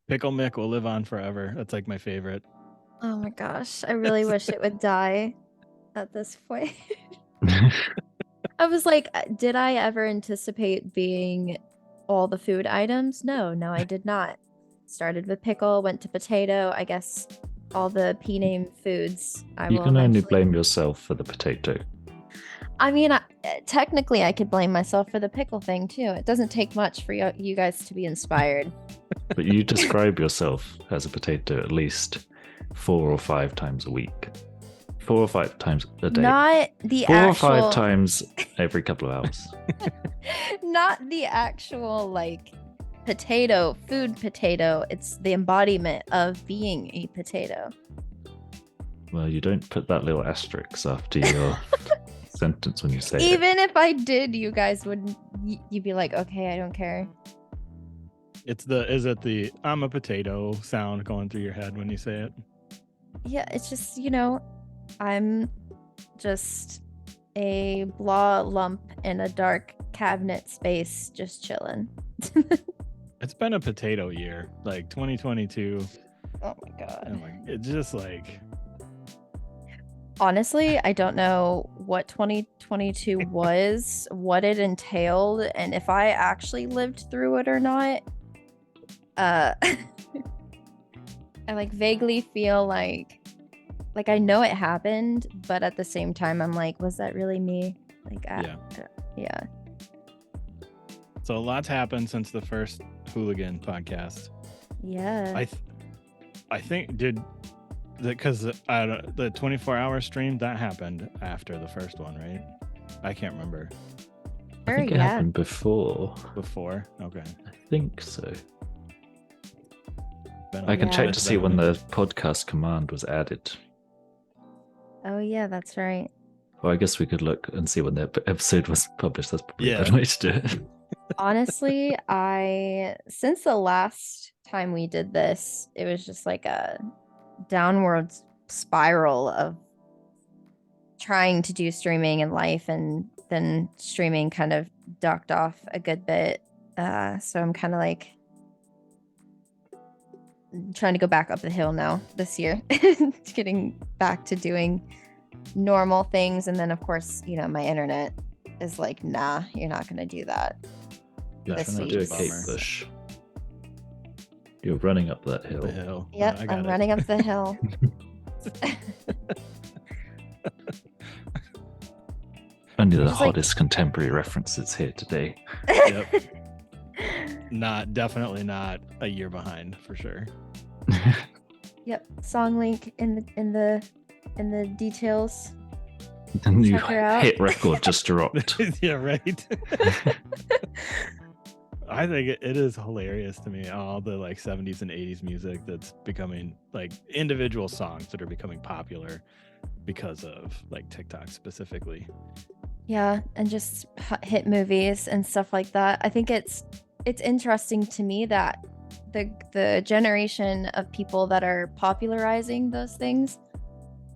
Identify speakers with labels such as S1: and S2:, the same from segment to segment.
S1: Pickle Mick will live on forever. That's like my favorite.
S2: Oh my gosh, I really wish it would die at this point. I was like, did I ever anticipate being all the food items? No, I did not. Started with pickle, went to potato. I guess all the P name foods I
S3: You
S2: will
S3: can only
S2: eventually.
S3: blame yourself for the potato.
S2: I mean, technically, I could blame myself for the pickle thing too. It doesn't take much for you guys to be inspired.
S3: But you describe yourself as a potato at least 4 or 5 times a week. 4 or 5 times a day.
S2: Not the
S3: 4 or 5 times every couple of hours.
S2: not the actual like food potato. It's the embodiment of being a potato.
S3: Well, you don't put that little asterisk after your sentence when you say it.
S2: Even if I did, you guys would, you'd be like, okay, I don't care.
S1: Is it the I'm a potato sound going through your head when you say it?
S2: Yeah, it's just, I'm just a blah lump in a dark cabinet space, just chilling.
S1: It's been a potato year, like 2022.
S2: Oh my god.
S1: It's just like,
S2: honestly, I don't know what 2022 was, what it entailed, and if I actually lived through it or not. I like vaguely feel like I know it happened, but at the same time I'm like, was that really me? Like, yeah.
S1: So a lot's happened since the first Hooligan podcast.
S2: Yeah.
S1: I think because the 24-hour stream that happened after the first one, right? I can't remember.
S3: I think it happened before.
S1: Before? Okay.
S3: I think so. I can check to see when the podcast command was added.
S2: Oh yeah, that's right.
S3: Well, I guess we could look and see when the episode was published. That's probably a good way to do it.
S2: Honestly, since the last time we did this, it was just like a downward spiral of trying to do streaming in life, and then streaming kind of ducked off a good bit. So I'm kind of like trying to go back up the hill now this year. Getting back to doing normal things, and then of course, my internet is like, nah, you're not gonna do that.
S3: You're trying to do a Kate Bush. You're running up that hill.
S1: The hill.
S2: Yep, I'm running up the hill.
S3: Only the hottest contemporary references here today.
S1: Yep. Definitely not a year behind for sure.
S2: Yep, song link in the details.
S3: The new hit record just dropped.
S1: Yeah, right. I think it is hilarious to me, all the like 70s and 80s music that's becoming like individual songs that are becoming popular because of like TikTok specifically.
S2: Yeah, and just hit movies and stuff like that. I think it's interesting to me that the generation of people that are popularizing those things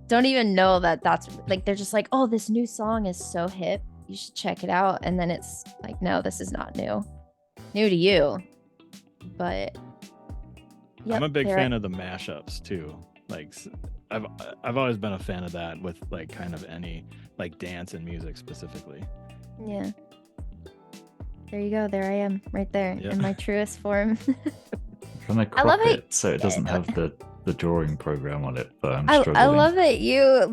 S2: don't even know that that's like, they're just like, oh, this new song is so hip, you should check it out. And then it's like, no, this is not new to you. But
S1: yep, I'm a big fan of the mashups too. Like I've always been a fan of that with like kind of any like dance and music specifically.
S2: Yeah. There you go. There I am, right there in my truest form.
S3: Trying to crop it so it doesn't have the drawing program on it, but I'm struggling.
S2: I love it. You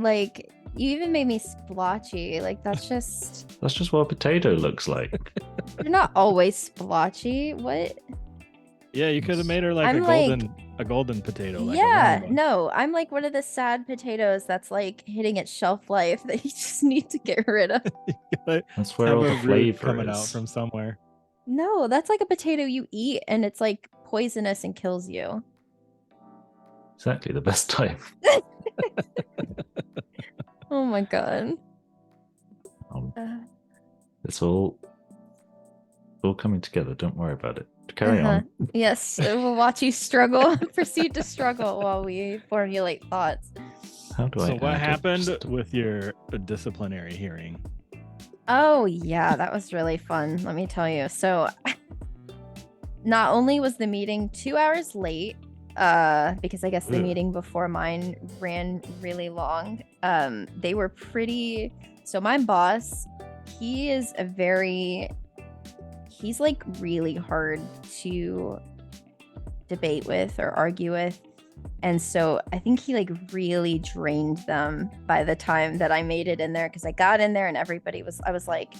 S2: even made me splotchy. Like that's just
S3: what a potato looks like.
S2: You're not always splotchy. What?
S1: Yeah, you could have made her like a golden potato. Like
S2: no, I'm like one of the sad potatoes that's like hitting its shelf life that you just need to get rid of.
S3: That's where all the flavor
S1: coming out from somewhere.
S2: No, that's like a potato you eat and it's like poisonous and kills you.
S3: Exactly the best time.
S2: Oh my god.
S3: It's all coming together. Don't worry about it. Carry on.
S2: Yes, we'll watch you struggle. Proceed to struggle while we formulate thoughts.
S3: How do I?
S1: So what happened with your disciplinary hearing?
S2: Oh yeah, that was really fun. Let me tell you. So not only was the meeting 2 hours late, because I guess the
S1: Ugh.
S2: meeting before mine ran really long. They were pretty. So my boss, he is he's like really hard to debate with or argue with. And so I think he like really drained them by the time that I made it in there, because I got in there and I was like,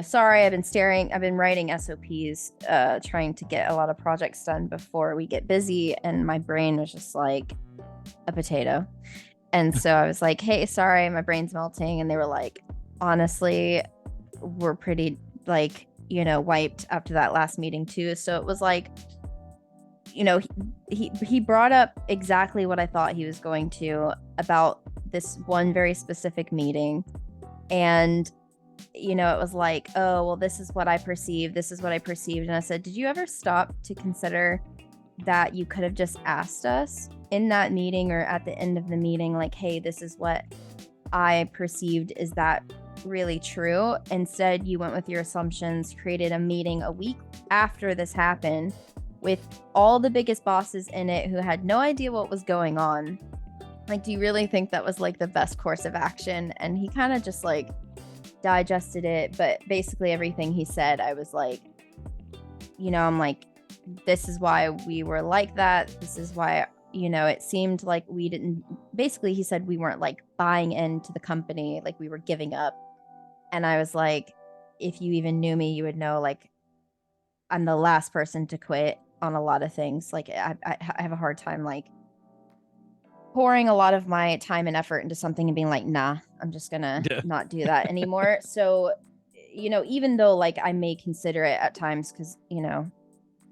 S2: sorry, I've been writing SOPs, trying to get a lot of projects done before we get busy. And my brain was just like a potato. And so I was like, hey, sorry, my brain's melting. And they were like, honestly, we're pretty like, wiped after that last meeting too. So it was like, he brought up exactly what I thought he was going to about this one very specific meeting. And it was like, oh, well, this is what I perceived. And I said, did you ever stop to consider that you could have just asked us in that meeting or at the end of the meeting, like, hey, this is what I perceived. Is that really true? Instead, you went with your assumptions, created a meeting a week after this happened with all the biggest bosses in it who had no idea what was going on. Like, do you really think that was like the best course of action? And he kind of just like digested it, but basically everything he said, I was like, I'm like, this is why we were like that. This is why, it seemed like we didn't, basically he said we weren't like buying into the company, like we were giving up. And I was like, if you even knew me, you would know, like, I'm the last person to quit on a lot of things. Like I have a hard time like pouring a lot of my time and effort into something and being like, nah, I'm just gonna not do that anymore. So, even though like I may consider it at times, because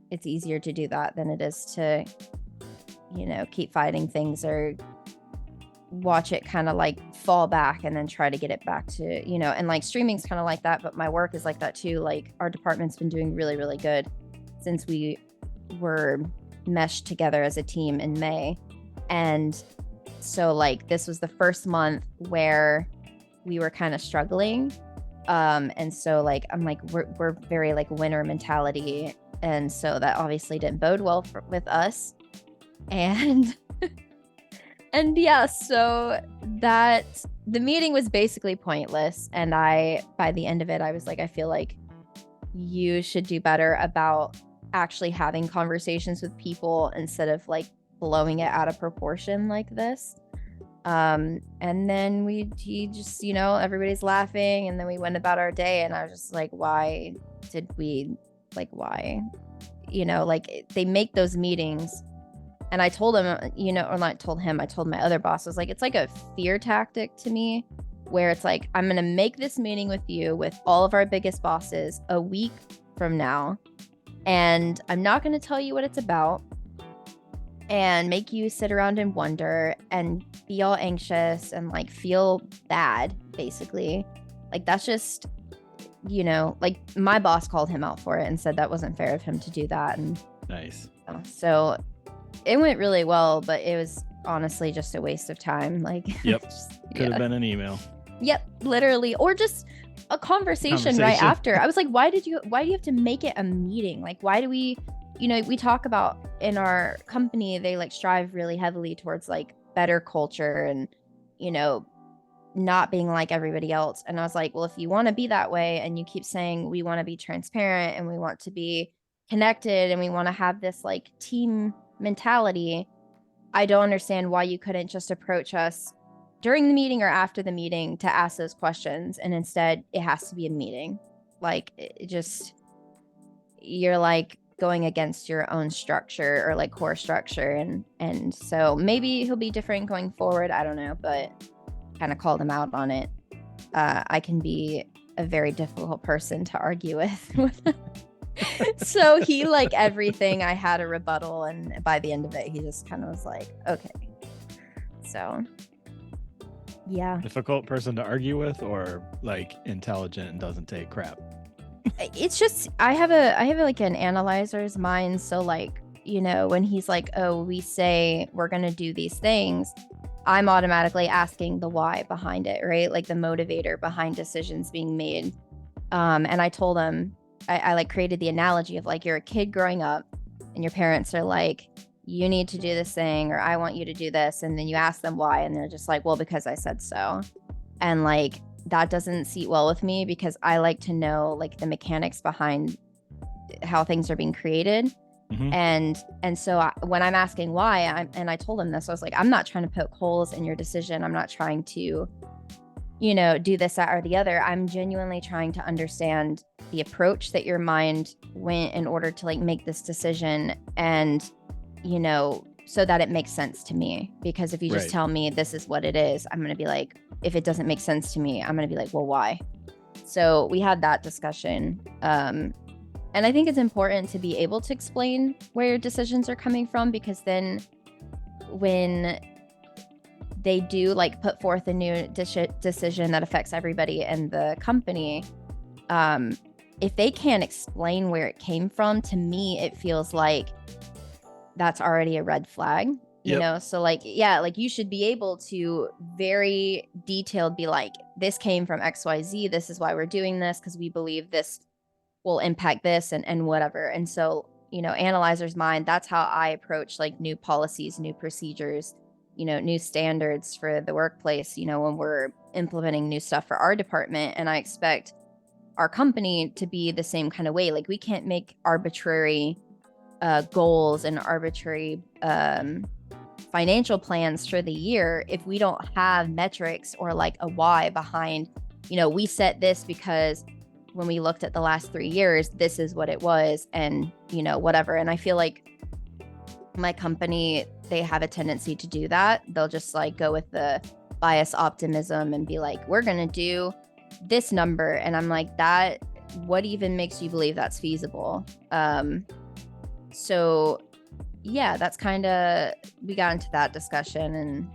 S2: it's easier to do that than it is to keep fighting things or watch it kind of like fall back and then try to get it back to and like streaming's kind of like that, but my work is like that too. Like our department's been doing really, really good since we were meshed together as a team in May. And so like this was the first month where we were kind of struggling, and so like I'm like we're very like winner mentality, and so that obviously didn't bode well with us. And and yeah, so that the meeting was basically pointless. And by the end of it, I was like, I feel like you should do better about actually having conversations with people instead of like blowing it out of proportion like this. And then he just, everybody's laughing, and then we went about our day, and I was just like, why did we, like, why? Like they make those meetings. And I told him, or not told him, I told my other boss, I was like, it's like a fear tactic to me, where it's like, I'm going to make this meeting with you, with all of our biggest bosses, a week from now. And I'm not going to tell you what it's about and make you sit around and wonder and be all anxious and like feel bad, basically. Like that's just, like my boss called him out for it and said that wasn't fair of him to do that. And
S1: Nice.
S2: So it went really well, but it was honestly just a waste of time. Like,
S1: Yep. Could have been an email.
S2: Yep, literally, or just a conversation right after. I was like, why do you have to make it a meeting? Like, why do we, we talk about in our company, they like strive really heavily towards like better culture and, not being like everybody else. And I was like, well, if you want to be that way and you keep saying we want to be transparent and we want to be connected and we want to have this like team mentality, I don't understand why you couldn't just approach us during the meeting or after the meeting to ask those questions, and instead it has to be a meeting. Like it just, you're like going against your own structure or like core structure, and so maybe he'll be different going forward, I don't know, but kind of called him out on it. I can be a very difficult person to argue with. So he, like, everything I had a rebuttal, and by the end of it he just kind of was like, okay. So yeah,
S1: Difficult person to argue with, or like intelligent and doesn't take crap?
S2: it's just I have like an analyzer's mind. So like, when he's like, oh, we say we're gonna do these things, I'm automatically asking the why behind it, right? Like the motivator behind decisions being made. And I told him, I like created the analogy of like you're a kid growing up and your parents are like, you need to do this thing, or I want you to do this, and then you ask them why, and they're just like, well, because I said so. And like that doesn't sit well with me, because I like to know like the mechanics behind how things are being created.
S1: Mhm.
S2: And so when I'm asking why, and I told him this, I was like, I'm not trying to poke holes in your decision. I'm not trying to, you know, do this, that, or the other. I'm genuinely trying to understand the approach that your mind went in order to like make this decision, and, you know, so that it makes sense to me. Because if you just
S1: Right.
S2: tell me this is what it is, I'm going to be like, if it doesn't make sense to me, I'm going to be like, well, why? So we had that discussion. And I think it's important to be able to explain where your decisions are coming from, because then when they do like put forth a new decision that affects everybody in the company, if they can't explain where it came from, to me, it feels like that's already a red flag, you
S1: Yep.
S2: know? So like, yeah, like you should be able to very detailed be like, this came from XYZ. This is why we're doing this, because we believe this will impact this and whatever. And so, you know, analyzer's mind, that's how I approach like new policies, new procedures, you know, new standards for the workplace, you know, when we're implementing new stuff for our department. And I expect our company to be the same kind of way. Like we can't make arbitrary goals and arbitrary financial plans for the year if we don't have metrics or like a why behind, you know, we set this because when we looked at the last 3 years, this is what it was, and, you know, whatever. And I feel like my company, they have a tendency to do that. They'll just like go with the bias optimism and be like, we're going to do this number. And I'm like, that, what even makes you believe that's feasible? So yeah, that's kind of, we got into that discussion, and,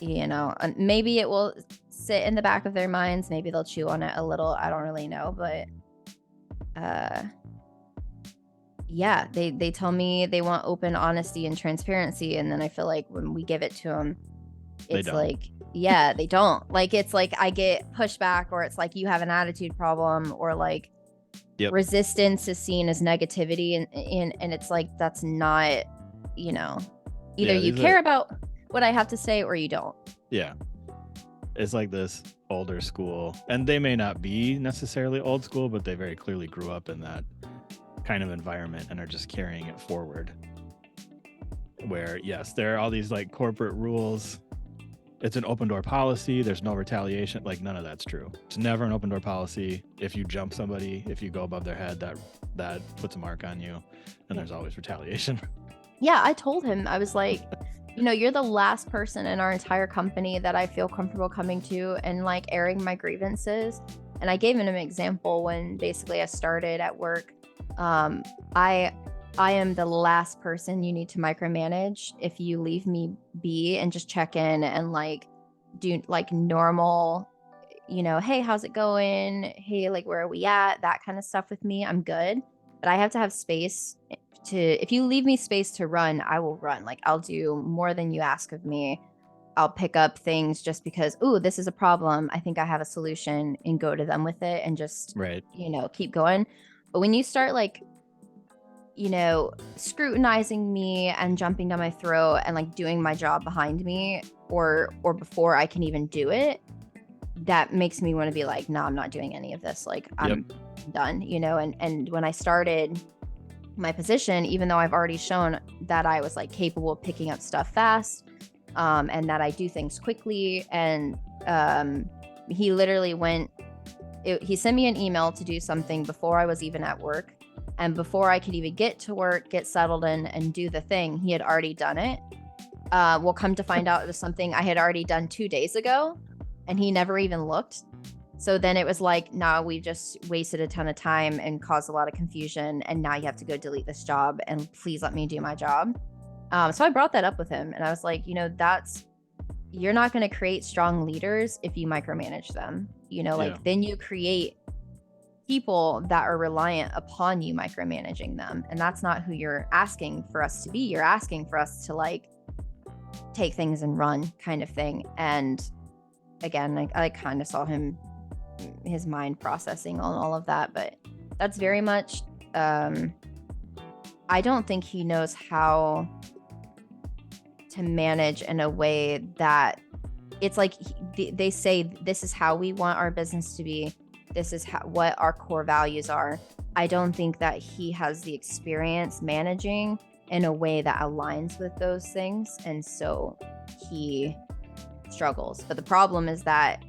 S2: you know, maybe it will sit in the back of their minds. Maybe they'll chew on it a little. I don't really know, but yeah, they tell me they want open honesty and transparency, and then I feel like when we give it to them, it's like, yeah, they don't. Like it's like I get pushback, or it's like you have an attitude problem, or like resistance is seen as negativity, and it's like that's not, you know, either you care about what I have to say or you don't.
S1: Yeah. It's like this older school, and they may not be necessarily old school, but they very clearly grew up in that kind of environment and are just carrying it forward. Where, yes, there are all these like corporate rules. It's an open door policy. There's no retaliation. Like none of that's true. It's never an open door policy. If you jump somebody, if you go above their head, that puts a mark on you, and there's always retaliation.
S2: Yeah, I told him, I was like, you know, you're the last person in our entire company that I feel comfortable coming to and like airing my grievances. And I gave him an example when basically I started at work. I am the last person you need to micromanage. If you leave me be and just check in and like do like normal, you know, hey, how's it going? Hey, like where are we at? That kind of stuff with me, I'm good. But I have to have space to, if you leave me space to run, I will run. Like I'll do more than you ask of me. I'll pick up things just because, ooh, this is a problem, I think I have a solution, and go to them with it and just,
S1: Right.
S2: you know, keep going. But when you start like, you know, scrutinizing me and jumping down my throat and like doing my job behind me or before I can even do it, that makes me want to be like, no, I'm not doing any of this. Like I'm done, you know. And when I started my position, even though I've already shown that I was like capable of picking up stuff fast, and that I do things quickly, and he literally he sent me an email to do something before I was even at work, and before I could even get to work, get settled in, and do the thing, he had already done it. Well, come to find out, it was something I had already done 2 days ago, and he never even looked. So then it was like, nah, we just wasted a ton of time and caused a lot of confusion, and now you have to go delete this job, and please let me do my job. So I brought that up with him, and I was like, you know, you're not going to create strong leaders if you micromanage them. You know, like then you create people that are reliant upon you micromanaging them, and that's not who you're asking for us to be. You're asking for us to like take things and run kind of thing. And again, I kind of saw his mind processing on all of that, but That's very much, I don't think he knows how to manage in a way that it's like they say, this is how we want our business to be. This is what our core values are. I don't think that he has the experience managing in a way that aligns with those things. And so he struggles. But the problem is that,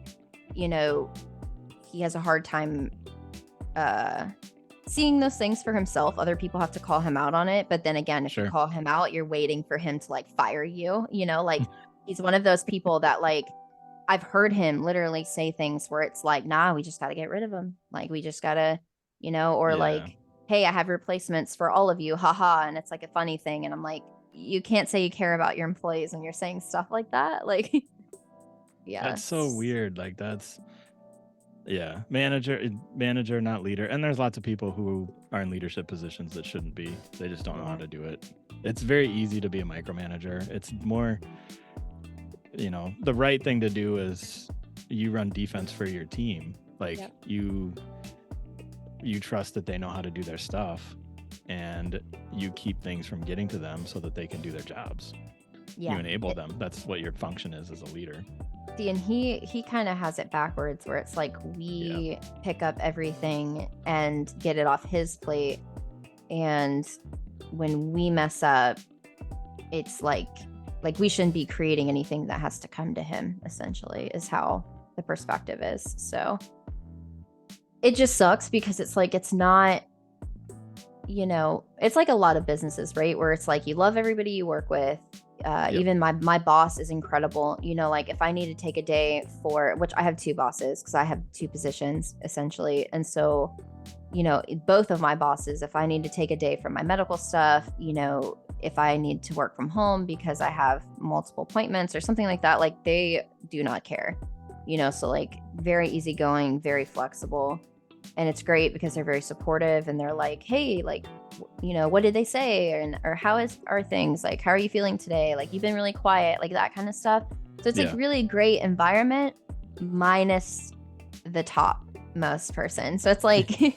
S2: you know, he has a hard time seeing those things for himself. Other people have to call him out on it. But then again, if you call him out, you're waiting for him to like fire you, you know, like he's one of those people that like, I've heard him literally say things where it's like, nah, we just got to get rid of him. Like, we just got to, you know, or like, hey, I have replacements for all of you. Haha. And it's like a funny thing. And I'm like, you can't say you care about your employees when you're saying stuff like that. Like, yeah.
S1: That's so weird. Like that's, manager, not leader. And there's lots of people who are in leadership positions that shouldn't be. They just don't know how to do it. It's very easy to be a micromanager. It's more, you know, the right thing to do is you run defense for your team. Like you trust that they know how to do their stuff, and you keep things from getting to them so that they can do their jobs. You enable them. That's what your function is as a leader.
S2: See, and he kind of has it backwards, where it's like we pick up everything and get it off his plate, and when we mess up, it's like we shouldn't be creating anything that has to come to him, essentially, is how the perspective is. So it just sucks because it's like, it's not, you know, it's like a lot of businesses, right? Where it's like, you love everybody you work with. Even my boss is incredible. You know, like if I need to take a day for, which I have two bosses because I have two positions essentially. And so, you know, both of my bosses, if I need to take a day from my medical stuff, you know, if I need to work from home because I have multiple appointments or something like that, like they do not care, you know, so like very easygoing, very flexible. And it's great because they're very supportive and they're like, hey, like, you know, what did they say? Or how are things? Like, how are you feeling today? Like, you've been really quiet, like that kind of stuff. So it's like really great environment minus the top most person. So it's like,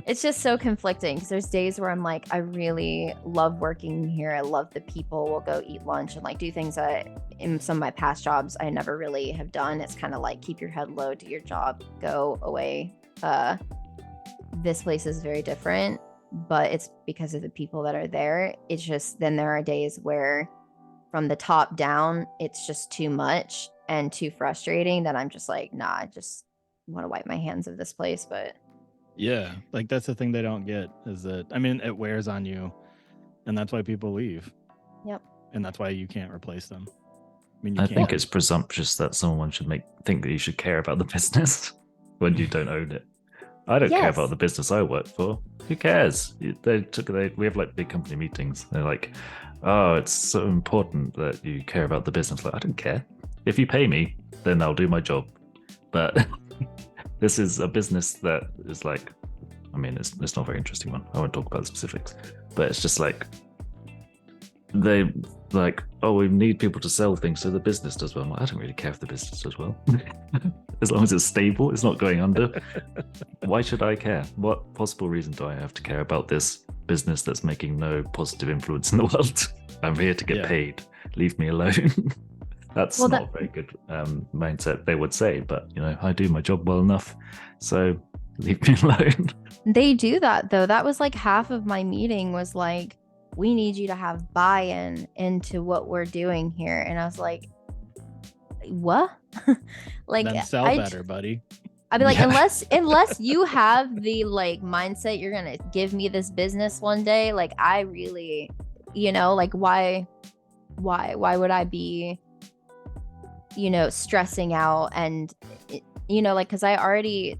S2: it's just so conflicting because there's days where I'm like, I really love working here. I love the people. We'll go eat lunch and like do things that in some of my past jobs I never really have done. It's kind of like keep your head low, do your job, go away. This place is very different, but it's because of the people that are there. It's just then there are days where from the top down, it's just too much and too frustrating that I'm just like, nah, I just want to wipe my hands of this place. But
S1: yeah, like that's the thing they don't get is that, I mean, it wears on you and that's why people leave.
S2: Yep.
S1: And that's why you can't replace them. I mean,
S3: I think it's presumptuous that someone should think that you should care about the business when you don't own it. I don't care about the business I work for. Who cares? We have like big company meetings. They're like, oh, it's so important that you care about the business. Like, I don't care. If you pay me, then I'll do my job. But this is a business that is like, I mean, it's not a very interesting one. I won't talk about the specifics, but it's just like, they like, oh, we need people to sell things so the business does well. I'm like, I don't really care if the business does well. As long as it's stable, it's not going under. Why should I care? What possible reason do I have to care about this business that's making no positive influence in the world? I'm here to get paid. Leave me alone. That's not a very good mindset, they would say, but you know, I do my job well enough, so leave me alone.
S2: They do that though. That was like half of my meeting was like, we need you to have buy-in into what we're doing here. And I was like, what? Like,
S1: then sell better, buddy.
S2: I'd be like, unless you have the like mindset, you're going to give me this business one day. Like, I really, you know, like why would I be, you know, stressing out and, you know, like, cause I already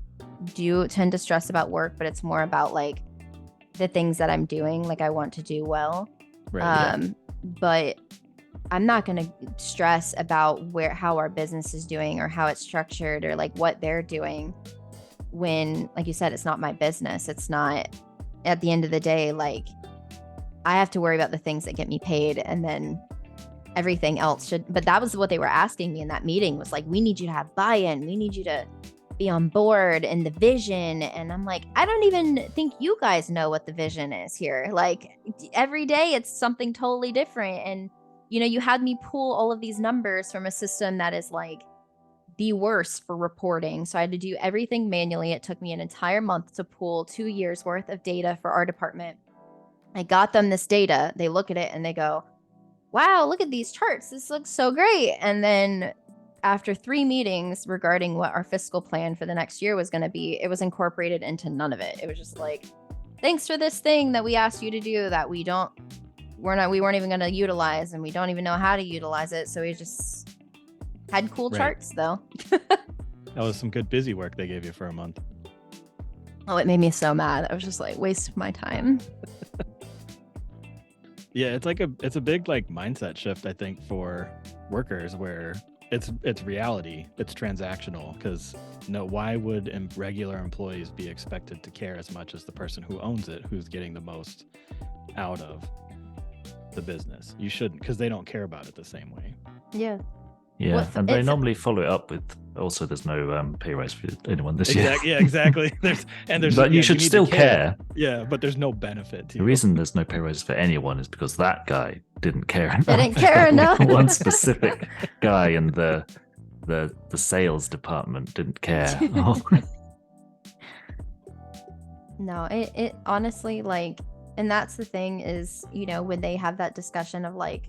S2: do tend to stress about work, but it's more about like the things that I'm doing. Like I want to do well. Right, but I'm not going to stress about how our business is doing or how it's structured or like what they're doing when, like you said, it's not my business. It's not, at the end of the day, like I have to worry about the things that get me paid and then everything else should. But that was what they were asking me in that meeting was like, we need you to have buy-in. We need you to, be on board in the vision. And I'm like, I don't even think you guys know what the vision is here. Like every day it's something totally different. And, you know, you had me pull all of these numbers from a system that is like the worst for reporting. So I had to do everything manually. It took me an entire month to pull 2 years worth of data for our department. I got them this data. They look at it and they go, wow, look at these charts. This looks so great. And then after 3 meetings regarding what our fiscal plan for the next year was going to be, it was incorporated into none of it. It was just like, thanks for this thing that we asked you to do that we weren't even going to utilize, and we don't even know how to utilize it. So we just had cool charts though.
S1: That was some good busy work they gave you for a month.
S2: Oh, it made me so mad. I was just like, waste of my time.
S1: Yeah, it's a big like mindset shift, I think, for workers, where it's reality, it's transactional. Because why would regular employees be expected to care as much as the person who owns it, who's getting the most out of the business? You shouldn't, because they don't care about it the same way.
S2: Yeah.
S3: Yeah, and they normally follow it up with also there's no pay rise for anyone this year.
S1: Yeah, exactly.
S3: But you should still care.
S1: Yeah, but there's no benefit to
S3: the reason there's no pay rises for anyone is because that guy didn't care enough.
S2: Didn't care enough.
S3: One specific guy in the sales department didn't care.
S2: No, it honestly, like, and that's the thing is, you know, when they have that discussion of like,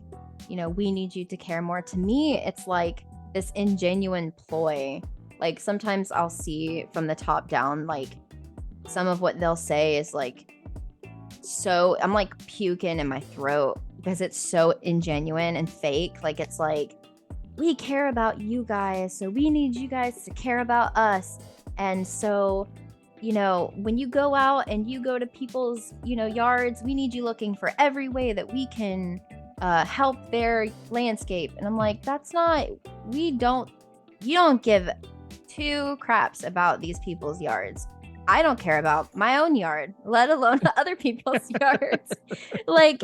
S2: you know, we need you to care more. To me, it's like this ingenuine ploy. Like sometimes I'll see from the top down, like some of what they'll say is like, so I'm like puking in my throat because it's so ingenuine and fake. Like it's like, we care about you guys, so we need you guys to care about us. And so, you know, when you go out and you go to people's, you know, yards, we need you looking for every way that we can help their landscape. And I'm like, you don't give 2 craps about these people's yards. I don't care about my own yard, let alone other people's yards. Like,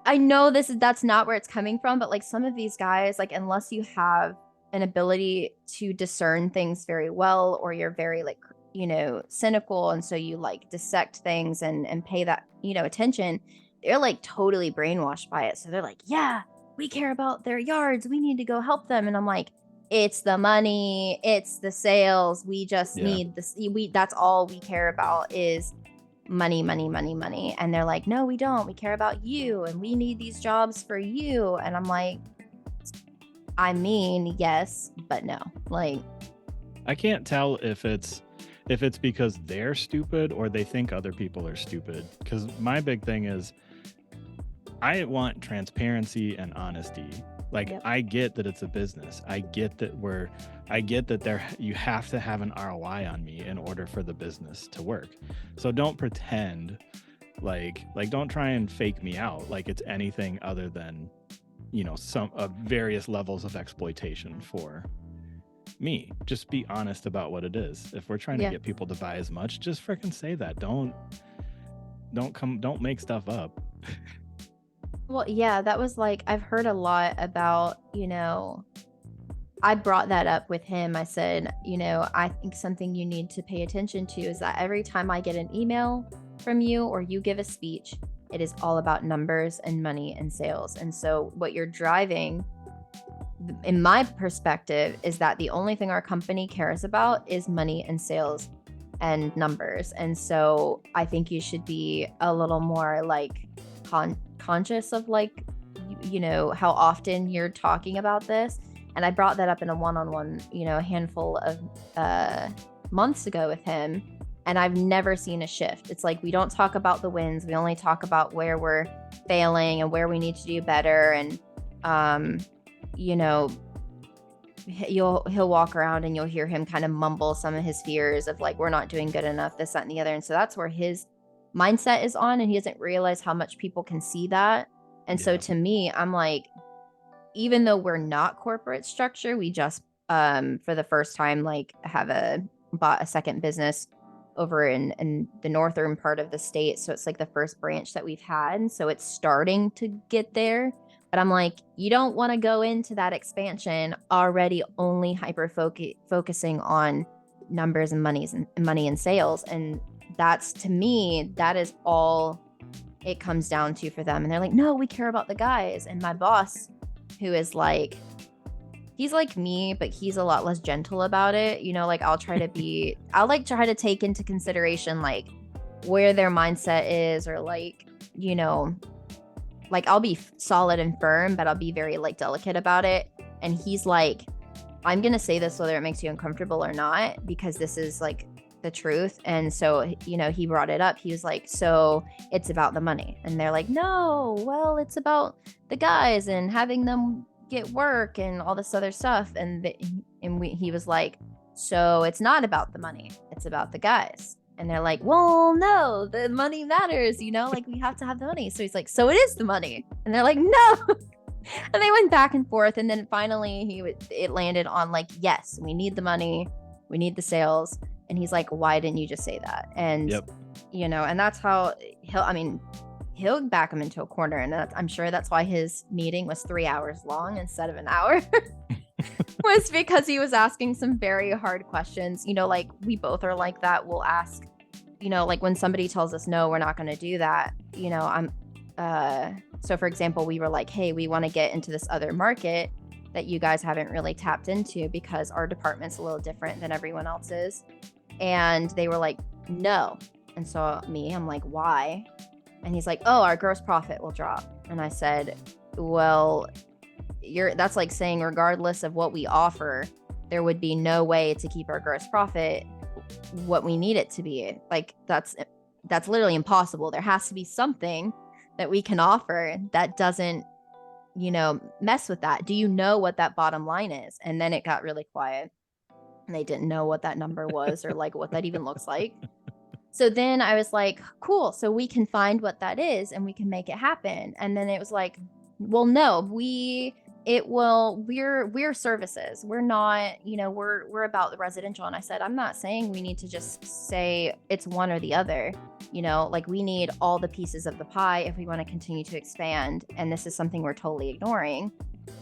S2: I know that's not where it's coming from, but like some of these guys, like, unless you have an ability to discern things very well, or you're very like, you know, cynical, and so you like dissect things and pay that, you know, attention, they're like totally brainwashed by it. So they're like, yeah, we care about their yards, we need to go help them. And I'm like, it's the money, it's the sales, we just need this, that's all we care about is money. And they're like, no, we don't, we care about you, and we need these jobs for you. And I'm like, I mean, yes, but no. Like,
S1: I can't tell if it's because they're stupid or they think other people are stupid. Because my big thing is, I want transparency and honesty. Like, yep. I get that it's a business. I get that you have to have an ROI on me in order for the business to work. So don't pretend like don't try and fake me out like it's anything other than, you know, some various levels of exploitation for me. Just be honest about what it is. If we're trying to get people to buy as much, just freaking say that. Don't make stuff up.
S2: Well, yeah, that was like, I've heard a lot about, you know, I brought that up with him. I said, you know, I think something you need to pay attention to is that every time I get an email from you or you give a speech, it is all about numbers and money and sales. And so what you're driving, in my perspective, is that the only thing our company cares about is money and sales and numbers. And so I think you should be a little more like conscious of like, you know, how often you're talking about this. And I brought that up in a one-on-one, you know, a handful of months ago with him, and I've never seen a shift. It's like, we don't talk about the wins, we only talk about where we're failing and where we need to do better. And you know, he'll walk around and you'll hear him kind of mumble some of his fears of like, we're not doing good enough, this, that, and the other. And so that's where his mindset is on, and he doesn't realize how much people can see that. And so to me, I'm like, even though we're not corporate structure, we just for the first time like bought a second business over in the northern part of the state. So it's like the first branch that we've had, and so it's starting to get there. But I'm like, you don't want to go into that expansion already only hyper focusing on numbers and money and sales. And that's, to me, that is all it comes down to for them. And they're like, no, we care about the guys. And my boss, who is like, he's like me, but he's a lot less gentle about it. You know, like I'll try to take into consideration like where their mindset is, or like, you know, like I'll be solid and firm, but I'll be very like delicate about it. And he's like, I'm going to say this whether it makes you uncomfortable or not, because this is like the truth. And so, you know, he brought it up. He was like, so it's about the money. And they're like, no, well, it's about the guys and having them get work and all this other stuff. And he was like, so it's not about the money, it's about the guys. And they're like, well, no, the money matters, you know, like we have to have the money. So he's like, so it is the money. And they're like, no. And they went back and forth. And then finally it landed on like, yes, we need the money, we need the sales. And he's like, why didn't you just say that? And, you know, and that's how he'll back him into a corner. And I'm sure that's why his meeting was 3 hours long instead of an hour. Was because he was asking some very hard questions. You know, like we both are like that. We'll ask, you know, like when somebody tells us, no, we're not going to do that. You know, so for example, we were like, hey, we want to get into this other market that you guys haven't really tapped into because our department's a little different than everyone else's. And they were like, no. And so I'm like, why? And he's like, oh, our gross profit will drop. And I said, well, that's like saying regardless of what we offer, there would be no way to keep our gross profit what we need it to be. Like that's literally impossible. There has to be something that we can offer that doesn't, you know, mess with that. Do you know what that bottom line is? And then it got really quiet and they didn't know what that number was or like what that even looks like. So then I was like, cool, so we can find what that is and we can make it happen. And then it was like, well, no, we're services. We're not, you know, we're about the residential. And I said, I'm not saying we need to just say it's one or the other, you know, like we need all the pieces of the pie if we want to continue to expand. And this is something we're totally ignoring.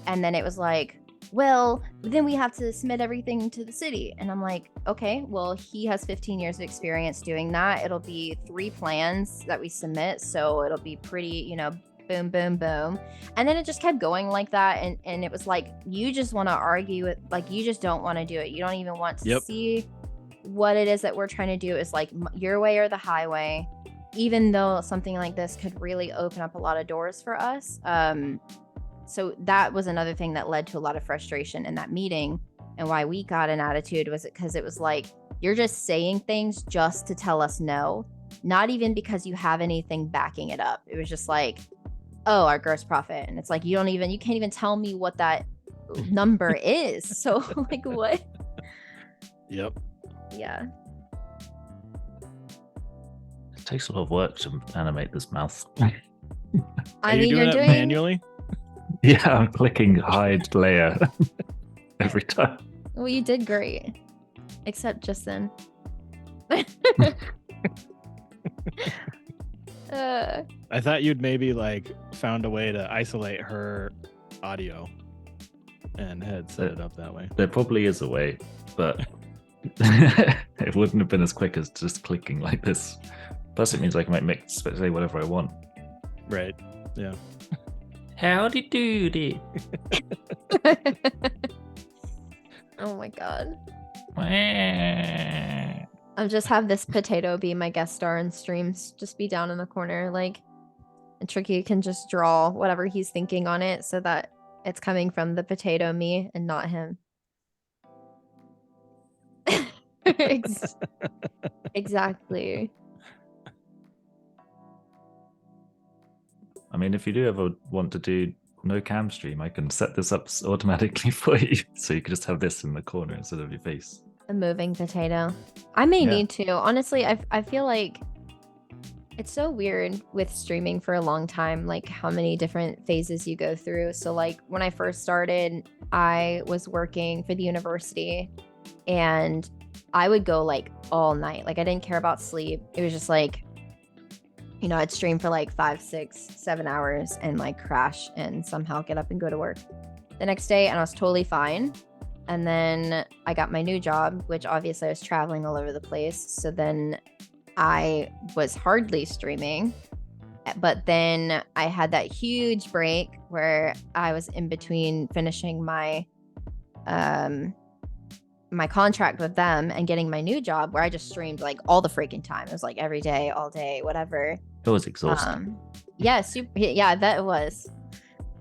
S2: And then it was like, well, then we have to submit everything to the city. And I'm like, okay, well, he has 15 years of experience doing that. It'll be 3 plans that we submit. So it'll be pretty, you know, boom, boom, boom. And then it just kept going like that. And it was like, you just want to argue it. Like, you just don't want to do it. You don't even want to see what it is that we're trying to do. Is like your way or the highway, even though something like this could really open up a lot of doors for us. So that was another thing that led to a lot of frustration in that meeting, and why we got an attitude was because it was like, you're just saying things just to tell us no, not even because you have anything backing it up. It was just like, oh, our gross profit. And it's like, you can't even tell me what that number is. So like, what?
S1: Yep.
S2: Yeah.
S3: It takes a lot of work to animate this mouth.
S1: Are you doing it manually?
S3: Yeah, I'm clicking hide layer every time.
S2: Well, you did great. Except just then.
S1: I thought you'd maybe like found a way to isolate her audio and had set it up that way.
S3: There probably is a way, but it wouldn't have been as quick as just clicking like this. Plus, it means I can say whatever I want.
S1: Right. Yeah.
S3: Howdy doody.
S2: Oh my god. I'll just have this potato be my guest star in streams. Just be down in the corner, like, and Tricky can just draw whatever he's thinking on it so that it's coming from the potato me and not him. Exactly.
S3: I mean, if you do ever want to do no cam stream, I can set this up automatically for you, so you can just have this in the corner instead of your face.
S2: A moving potato. I may need to. Honestly, I feel like it's so weird with streaming for a long time, like how many different phases you go through. So like when I first started, I was working for the university and I would go like all night. Like I didn't care about sleep. It was just like, you know, I'd stream for like 5, 6, 7 hours and like crash and somehow get up and go to work the next day, and I was totally fine. And then I got my new job, which obviously I was traveling all over the place. So then I was hardly streaming. But then I had that huge break where I was in between finishing my my contract with them and getting my new job, where I just streamed like all the freaking time. It was like every day, all day, whatever.
S3: It was exhausting.
S2: Yeah, I bet it was.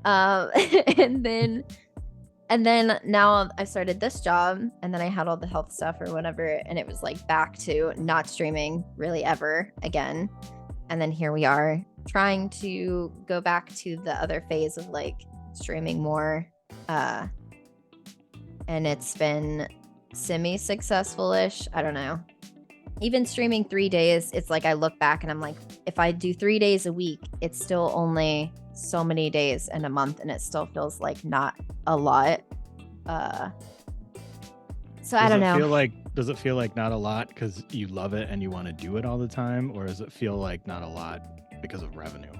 S2: And then now I started this job, and then I had all the health stuff or whatever, and it was like back to not streaming really ever again. And then here we are trying to go back to the other phase of like streaming more. And it's been semi-successful-ish. I don't know. Even streaming 3 days, it's like I look back and I'm like, if I do 3 days a week, it's still only so many days in a month, and it still feels like not a lot. So I don't know.
S1: Does it feel like not a lot because you love it and you want to do it all the time, or does it feel like not a lot because of revenue?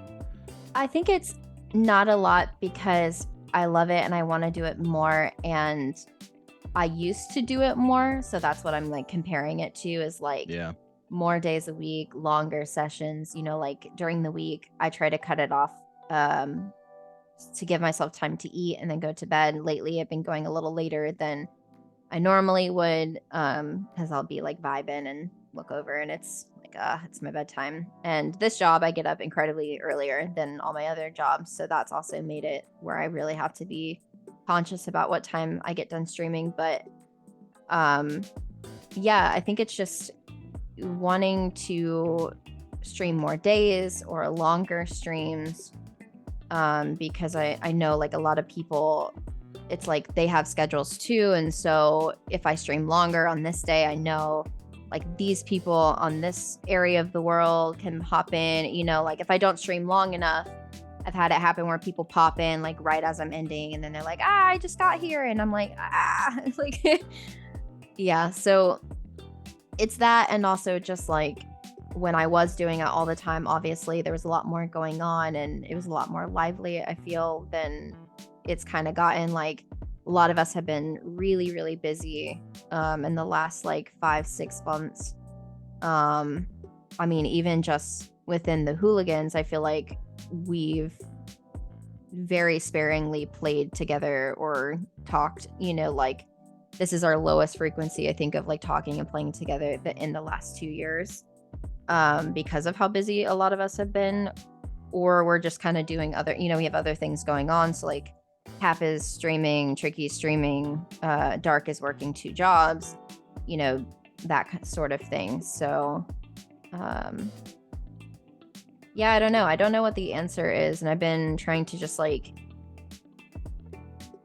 S2: I think it's not a lot because I love it and I want to do it more, and I used to do it more. So that's what I'm like comparing it to, is like more days a week, longer sessions, like during the week, I try to cut it off to give myself time to eat and then go to bed. Lately, I've been going a little later than I normally would, because I'll be like vibing and look over and it's like, it's my bedtime. And this job, I get up incredibly earlier than all my other jobs. So that's also made it where I really have to be conscious about what time I get done streaming. But yeah, I think it's just wanting to stream more days or longer streams, because I know like a lot of people, it's like they have schedules too. And so if I stream longer on this day, I know like these people on this area of the world can hop in, like if I don't stream long enough, I've had it happen where people pop in like right as I'm ending, and then they're like, I just got here, and I'm like, like, yeah. So it's that, and also just like when I was doing it all the time, obviously there was a lot more going on and it was a lot more lively, I feel, than it's kind of gotten. Like a lot of us have been really, really busy in the last like 5-6 months. I mean, even just within the Hooligans, I feel like we've very sparingly played together or talked, like this is our lowest frequency, I think, of like talking and playing together in the last 2 years, because of how busy a lot of us have been, or we're just kind of doing other, we have other things going on. So like Cap is streaming, Tricky's streaming, Dark is working 2 jobs, that sort of thing. So yeah, I don't know. I don't know what the answer is. And I've been trying to just like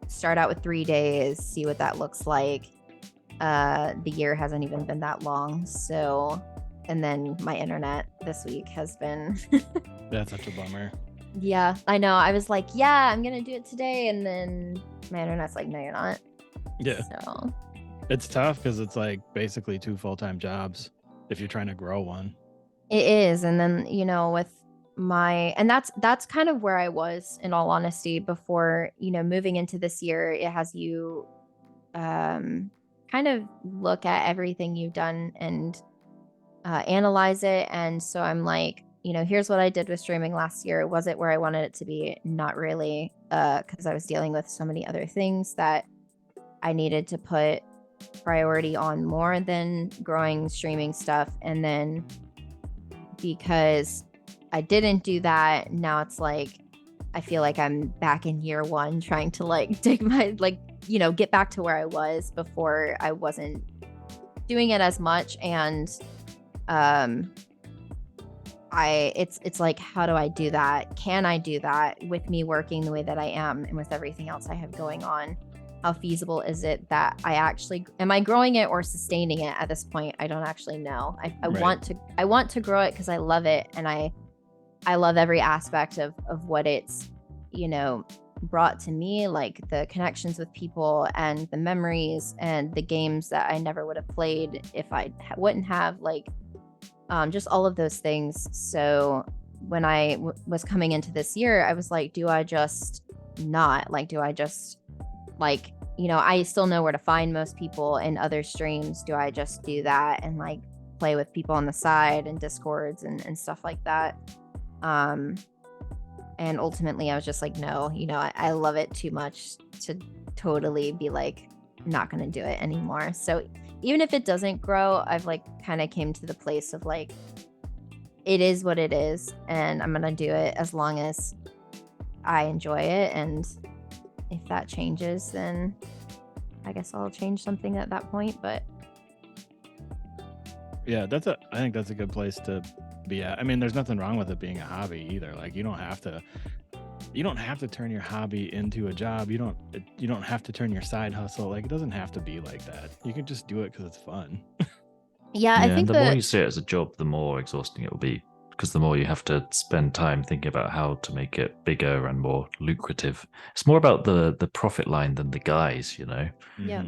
S2: start out with 3 days, see what that looks like. The year hasn't even been that long. So, and then my internet this week has been.
S1: That's such a bummer.
S2: Yeah, I know. I was like, yeah, I'm going to do it today. And then my internet's like, no, you're not.
S1: Yeah.
S2: So
S1: it's tough because it's like basically 2 full-time jobs if you're trying to grow one.
S2: It is. And then, with and that's kind of where I was, in all honesty, before, moving into this year. It has you kind of look at everything you've done and analyze it. And so I'm like, here's what I did with streaming last year. Was it where I wanted it to be? Not really, because I was dealing with so many other things that I needed to put priority on more than growing streaming stuff. And then because I didn't do that, now it's like I feel like I'm back in year 1 trying to like dig my get back to where I was before. I wasn't doing it as much, and it's like, how do I do that? Can I do that with me working the way that I am and with everything else I have going on? How feasible is it that am I growing it or sustaining it at this point? I don't actually know. I
S1: Right.
S2: want to grow it because I love it, and I love every aspect of what it's, brought to me, like the connections with people and the memories and the games that I never would have played if I wouldn't have, like, just all of those things. So when I was coming into this year, I was like, do I just not? Like, do I just, like, I still know where to find most people in other streams. Do I just do that and like play with people on the side and discords and stuff like that? And ultimately I was just like, no, I love it too much to totally be like not gonna do it anymore. So even if it doesn't grow, I've like kind of came to the place of like, it is what it is, and I'm gonna do it as long as I enjoy it. And if that changes, then I guess I'll change something at that point. But
S1: yeah, I think that's a good place to be at. I mean, there's nothing wrong with it being a hobby either. Like you don't have to turn your hobby into a job. You don't have to turn your side hustle. Like it doesn't have to be like that. You can just do it because it's fun.
S2: yeah, I think
S3: and the more you see it as a job, the more exhausting it will be, because the more you have to spend time thinking about how to make it bigger and more lucrative. It's more about the profit line than the guys,
S2: Yeah.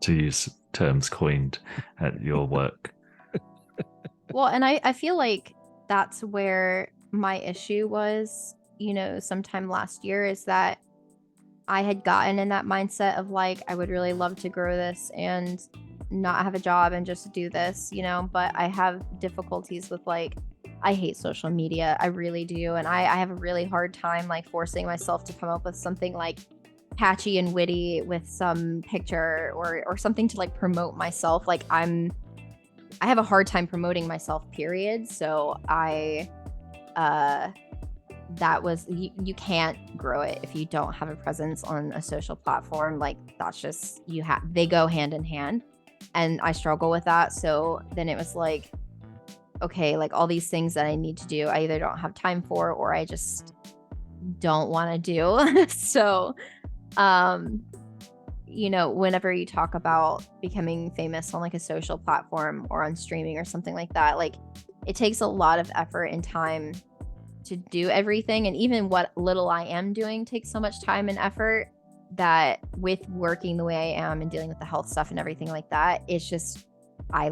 S3: To use terms coined at your work.
S2: Well, and I feel like that's where my issue was, sometime last year, is that I had gotten in that mindset of like, I would really love to grow this and not have a job and just do this, but I have difficulties with like, I hate social media. I really do. And I have a really hard time like forcing myself to come up with something like catchy and witty with some picture or something to like promote myself. Like I have a hard time promoting myself, period. So that was, you can't grow it if you don't have a presence on a social platform. Like that's just, they go hand in hand, and I struggle with that. So then it was like, okay, like all these things that I need to do, I either don't have time for, or I just don't want to do. So, whenever you talk about becoming famous on like a social platform or on streaming or something like that, like it takes a lot of effort and time to do everything. And even what little I am doing takes so much time and effort that with working the way I am and dealing with the health stuff and everything like that, it's just, I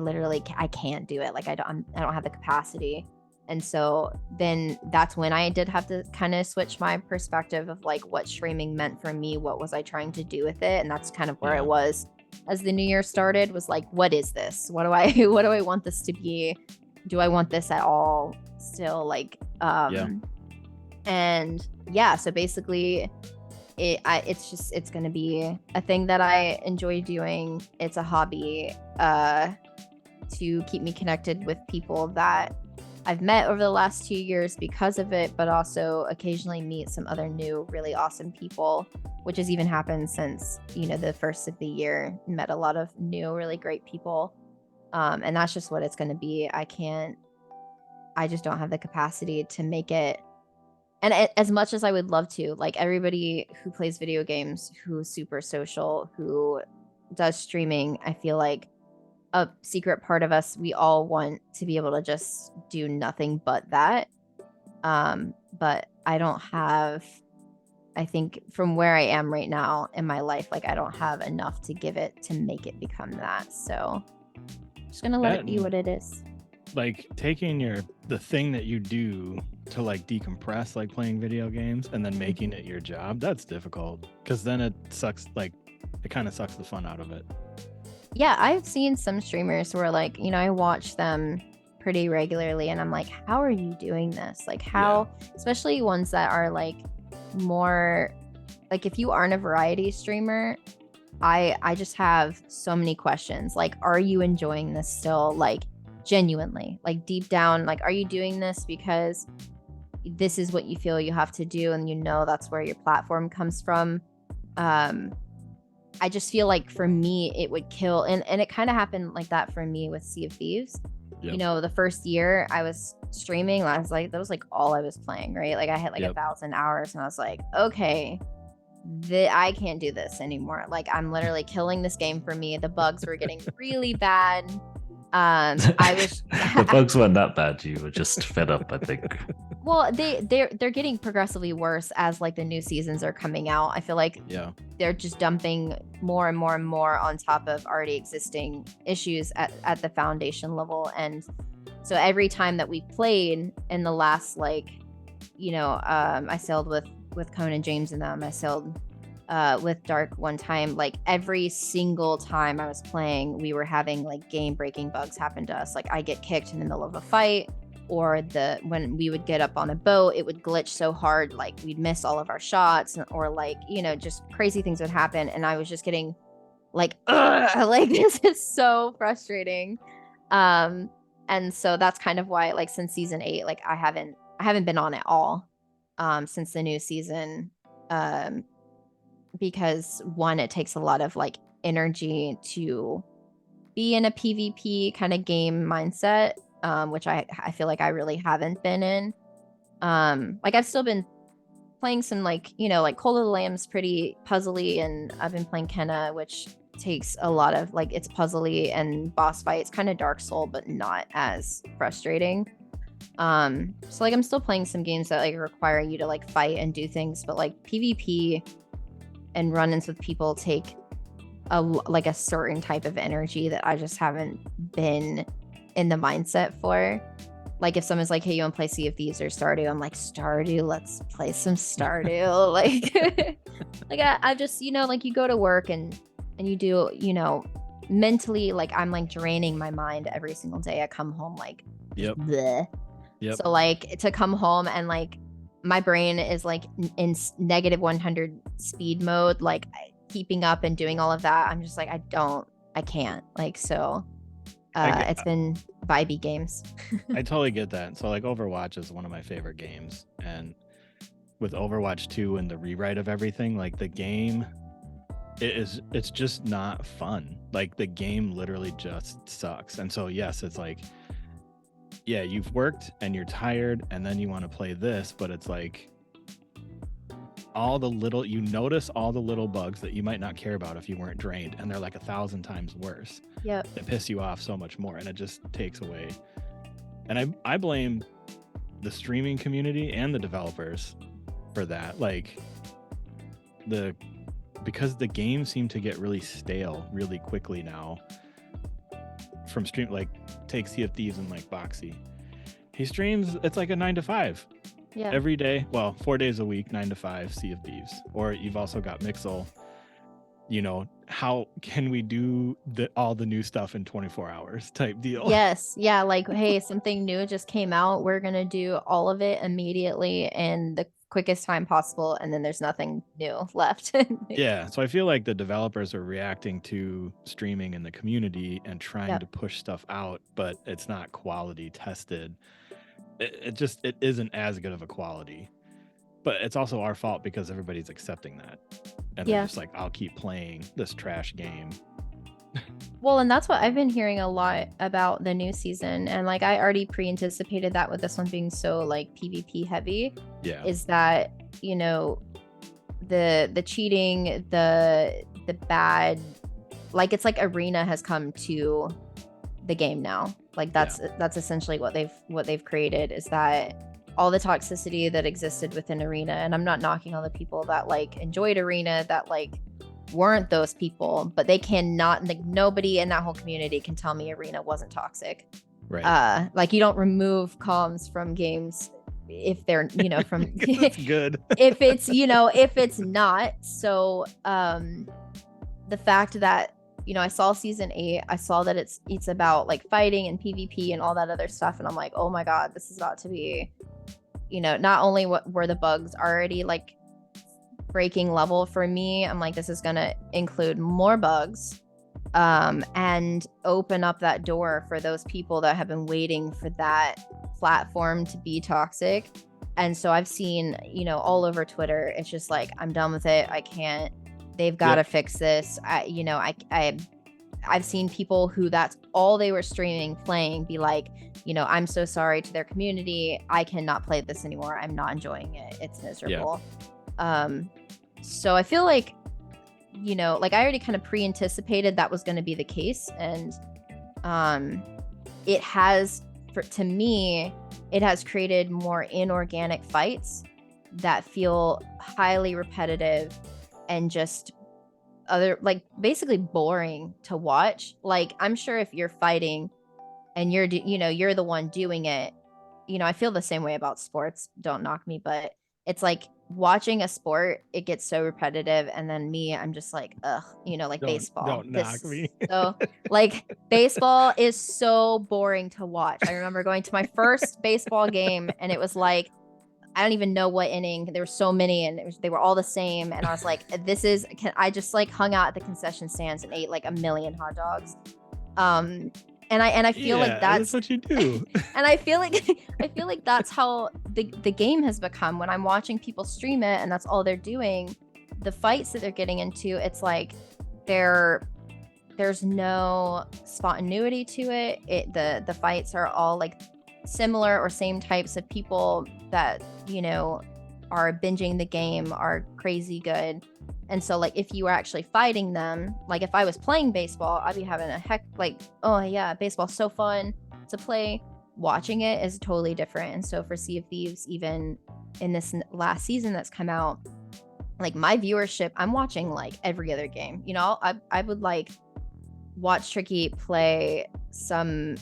S2: can't do it. Like I don't have the capacity. And so then that's when I did have to kind of switch my perspective of like what streaming meant for me. What was I trying to do with it? And that's kind of where I was as the new year started, was like, what is this? What do I want this to be? Do I want this at all still? Like, and yeah, so basically it's going to be a thing that I enjoy doing. It's a hobby, to keep me connected with people that I've met over the last 2 years because of it, but also occasionally meet some other new, really awesome people, which has even happened since, the first of the year. Met a lot of new, really great people. And that's just what it's going to be. I just don't have the capacity to make it. And as much as I would love to, like everybody who plays video games, who's super social, who does streaming, I feel like a secret part of us, we all want to be able to just do nothing but that. But I don't have, I think from where I am right now in my life, like I don't have enough to give it to make it become that. So I'm just gonna let it be what it is.
S1: Like taking the thing that you do to like decompress, like playing video games, and then making it your job, that's difficult, because then it sucks, like it kind of sucks the fun out of it.
S2: Yeah, I've seen some streamers where like, I watch them pretty regularly and I'm like, how are you doing this? Like how, especially ones that are like more, like if you aren't a variety streamer, I just have so many questions. Like, are you enjoying this still? Like genuinely, like deep down, like, are you doing this because this is what you feel you have to do and that's where your platform comes from? I just feel like for me it would kill, and it kind of happened like that for me with Sea of Thieves. The first year I was streaming, I was like, that was like all I was playing, right? Like I had like 1,000 hours and I was like, okay, I can't do this anymore. Like I'm literally killing this game for me. The bugs were getting really bad. I was
S3: The bugs weren't that bad, you were just fed up, I think.
S2: Well, they're getting progressively worse as like the new seasons are coming out. I feel like they're just dumping more and more and more on top of already existing issues at the foundation level. And so every time that we played in the last I sailed with Conan James and them. I sailed with Dark one time. Like every single time I was playing, we were having like game breaking bugs happen to us. Like I get kicked in the middle of a fight, or when we would get up on a boat, it would glitch so hard, like we'd miss all of our shots, or like, you know, just crazy things would happen. And I was just getting like, like this is so frustrating. And so that's kind of why, like, since season 8, like I haven't been on at all since the new season, because one, it takes a lot of like energy to be in a PvP kind of game mindset, which I feel like I really haven't been in. Like I've still been playing some, like, you know, like Call of the Lamb's pretty puzzly, and I've been playing Kenna, which takes a lot of like, it's puzzly and boss fights, kind of Dark Soul, but not as frustrating. So like I'm still playing some games that like require you to like fight and do things, but like PvP and run-ins with people take a certain type of energy that I just haven't been in the mindset for. Like if someone's like, hey, you want to play Sea of Thieves or Stardew? I'm like, Stardew, let's play some Stardew. Like, like I just, you know, like you go to work and you do, you know, mentally, like I'm like draining my mind every single day. I come home like,
S1: Yep.
S2: bleh.
S1: Yep.
S2: So like to come home and like my brain is like in negative 100 speed mode, like keeping up and doing all of that. I'm just like, I can't. Like, so it's been vibey games.
S1: I totally get that. So like Overwatch is one of my favorite games, and with Overwatch 2 and the rewrite of everything, like the game, it's just not fun. Like the game literally just sucks. And so yes, it's like, yeah, you've worked and you're tired, and then you want to play this, but it's like you notice all the little bugs that you might not care about if you weren't drained, and they're like 1,000 times worse.
S2: Yep.
S1: That piss you off so much more, and it just takes away. And I blame the streaming community and the developers for that. Like because the games seem to get really stale really quickly now from stream. Like take Sea of Thieves and like Boxy. He streams, it's like a 9 to 5.
S2: Yeah.
S1: Every day, well, 4 days a week, 9 to 5, Sea of Thieves. Or you've also got Mixel. You know, how can we do all the new stuff in 24 hours type deal?
S2: Yes. Yeah. Like, hey, something new just came out. We're going to do all of it immediately in the quickest time possible. And then there's nothing new left.
S1: Yeah. So I feel like the developers are reacting to streaming in the community and trying to push stuff out, but it's not quality tested. It isn't as good of a quality, but it's also our fault because everybody's accepting that, and they're just like, I'll keep playing this trash game.
S2: Well, and that's what I've been hearing a lot about the new season, and like I already pre-anticipated that with this one being so like PvP heavy.
S1: Yeah,
S2: is that, you know, the cheating, the bad, like it's like Arena has come to the game now. Like that's essentially what they've created, is that all the toxicity that existed within Arena, and I'm not knocking on the people that like enjoyed Arena that like weren't those people, but they cannot, like nobody in that whole community can tell me Arena wasn't toxic.
S1: Right.
S2: Like you don't remove comms from games if they're, you know, from
S1: it's good.
S2: if it's, you know, if it's not. So the fact that, you know, I saw season 8, I saw that it's about like fighting and PvP and all that other stuff, and I'm like, oh my god, this is about to be, you know, not only were the bugs already like breaking level for me, I'm like, this is gonna include more bugs, and open up that door for those people that have been waiting for that platform to be toxic. And so I've seen, you know, all over Twitter, it's just like, I'm done with it, I can't, they've got to fix this. I've seen people who that's all they were streaming playing be like, you know, I'm so sorry to their community, I cannot play this anymore, I'm not enjoying it, it's miserable. So I feel like, you know, like I already kind of pre-anticipated that was going to be the case, and it has, to me, it has created more inorganic fights that feel highly repetitive and just like basically boring to watch. Like I'm sure if you're fighting and you're the one doing it, you know, I feel the same way about sports, don't knock me, but it's like watching a sport, it gets so repetitive, and then I'm just like, ugh, like baseball.
S1: Don't knock me.
S2: So like baseball is so boring to watch. I remember going to my first baseball game, and it was like, I don't even know what inning. There were so many, and they were all the same. And I was like, I just like hung out at the concession stands and ate like a million hot dogs. And I feel like that's
S1: what you do.
S2: And I feel like that's how the game has become. When I'm watching people stream it and that's all they're doing, the fights that they're getting into, it's like there's no spontaneity to it. The fights are all like similar or same types of people that are binging the game, are crazy good. And so like if you were actually fighting them, like if I was playing baseball, I'd be having a heck, like, oh yeah, baseball's so fun to play. Watching it is totally different. And so for Sea of Thieves, even in this last season that's come out, like my viewership, I'm watching like every other game. I would like watch Tricky play some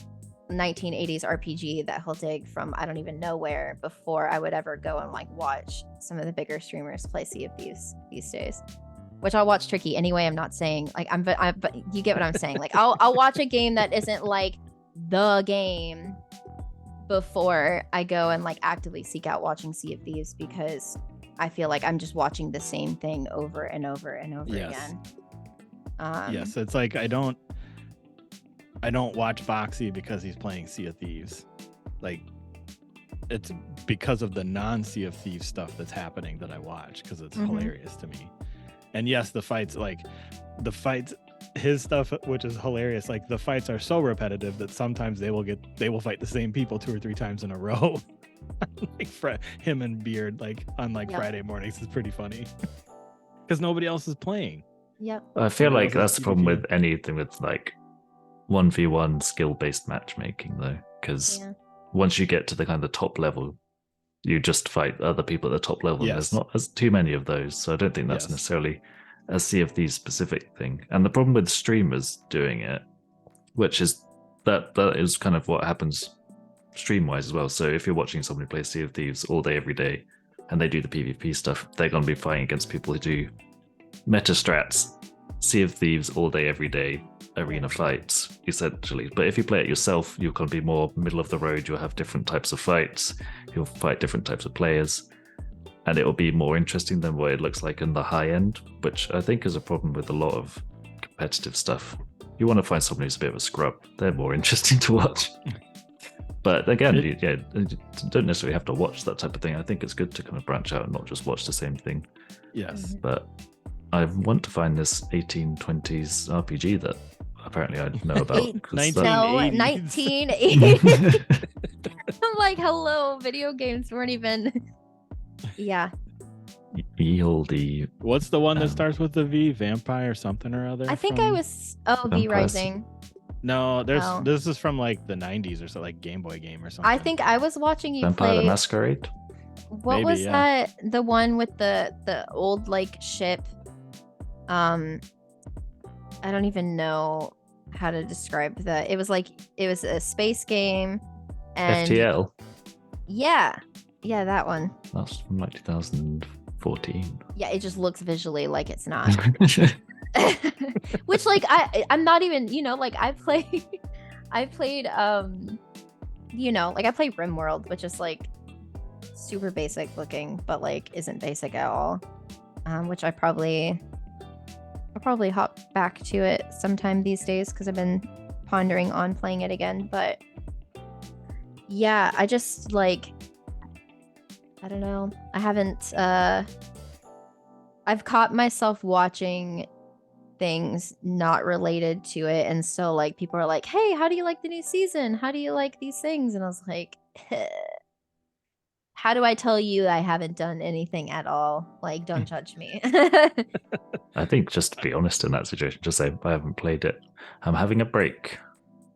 S2: 1980s RPG that he'll dig from I don't even know where before I would ever go and like watch some of the bigger streamers play Sea of Thieves these days. Which I'll watch Tricky anyway. I'm not saying like but you get what I'm saying. Like I'll watch a game that isn't like the game before I go and like actively seek out watching Sea of Thieves, because I feel like I'm just watching the same thing over and over and over again.
S1: Yes, it's like I don't watch Boxy because he's playing Sea of Thieves. Like, it's because of the non-Sea of Thieves stuff that's happening that I watch, because it's hilarious to me. And yes, his stuff, which is hilarious, like the fights are so repetitive that sometimes they will fight the same people 2 or 3 times in a row. Like him and Beard, like on Friday mornings, is pretty funny because nobody else is playing.
S2: Yep.
S3: I feel like that's the problem with anything with like 1v1 skill-based matchmaking though, because once you get to the kind of top level, you just fight other people at the top level. There's not as too many of those, so I don't think that's necessarily a Sea of Thieves specific thing. And the problem with streamers doing it, which is that is kind of what happens stream-wise as well. So if you're watching somebody play Sea of Thieves all day every day and they do the PvP stuff, they're going to be fighting against people who do meta strats, Sea of Thieves all day every day, arena fights essentially. But if you play it yourself, you're going to be more middle of the road. You'll have different types of fights, you'll fight different types of players, and it will be more interesting than what it looks like in the high end, which I think is a problem with a lot of competitive stuff. You want to find someone who's a bit of a scrub. They're more interesting to watch. But again, you don't necessarily have to watch that type of thing. I think it's good to kind of branch out and not just watch the same thing.
S1: Yes.
S3: But I want to find this 1820s RPG that apparently I know about.
S2: 1980. I'm like, hello, video games weren't even. Yeah.
S3: Ye-olde.
S1: What's the one that starts with the V? Vampire something or other?
S2: I think I was. Oh, V Rising.
S1: No, this is from like the 90s or so, like Game Boy game or something.
S2: I think I was watching you
S3: Vampire
S2: play.
S3: the Masquerade.
S2: What was that? The one with the old like ship. I don't even know how to describe that. It was a space game. And
S3: FTL.
S2: Yeah, that one.
S3: That's from like 2014.
S2: Yeah, it just looks visually like it's not. Which like I'm not even, like I played I played RimWorld, which is like super basic looking, but like isn't basic at all. Which I'll probably hop back to it sometime these days because I've been pondering on playing it again. But yeah, I just like, I don't know. I haven't I've caught myself watching things not related to it, and so like people are like, hey, how do you like the new season? How do you like these things? And I was like, how do I tell you I haven't done anything at all? Like, don't judge me.
S3: I think just to be honest in that situation, just say I haven't played it. I'm having a break.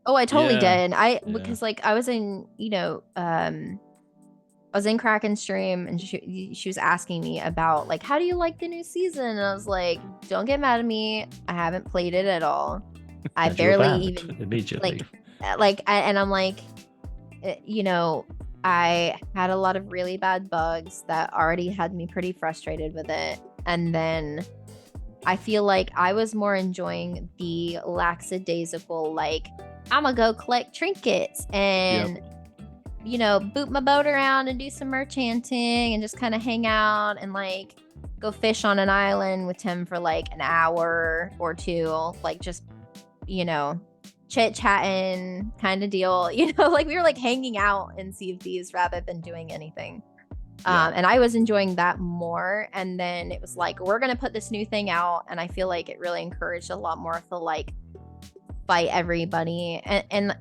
S2: Oh, I totally did. Because like I was in, I was in Kraken's stream and she was asking me about like, how do you like the new season? And I was like, don't get mad at me. I haven't played it at all. I barely even
S3: immediately.
S2: and I'm like, I had a lot of really bad bugs that already had me pretty frustrated with it. And then I feel like I was more enjoying the lackadaisical, like, I'm gonna go collect trinkets and, boot my boat around and do some merchanting and just kind of hang out and like go fish on an island with Tim for like an hour or two, like just, chit chatting kind of deal, like we were like hanging out in Sea of Thieves rather than doing anything. And I was enjoying that more. And then it was like, we're going to put this new thing out. And I feel like it really encouraged a lot more of the like fight everybody. And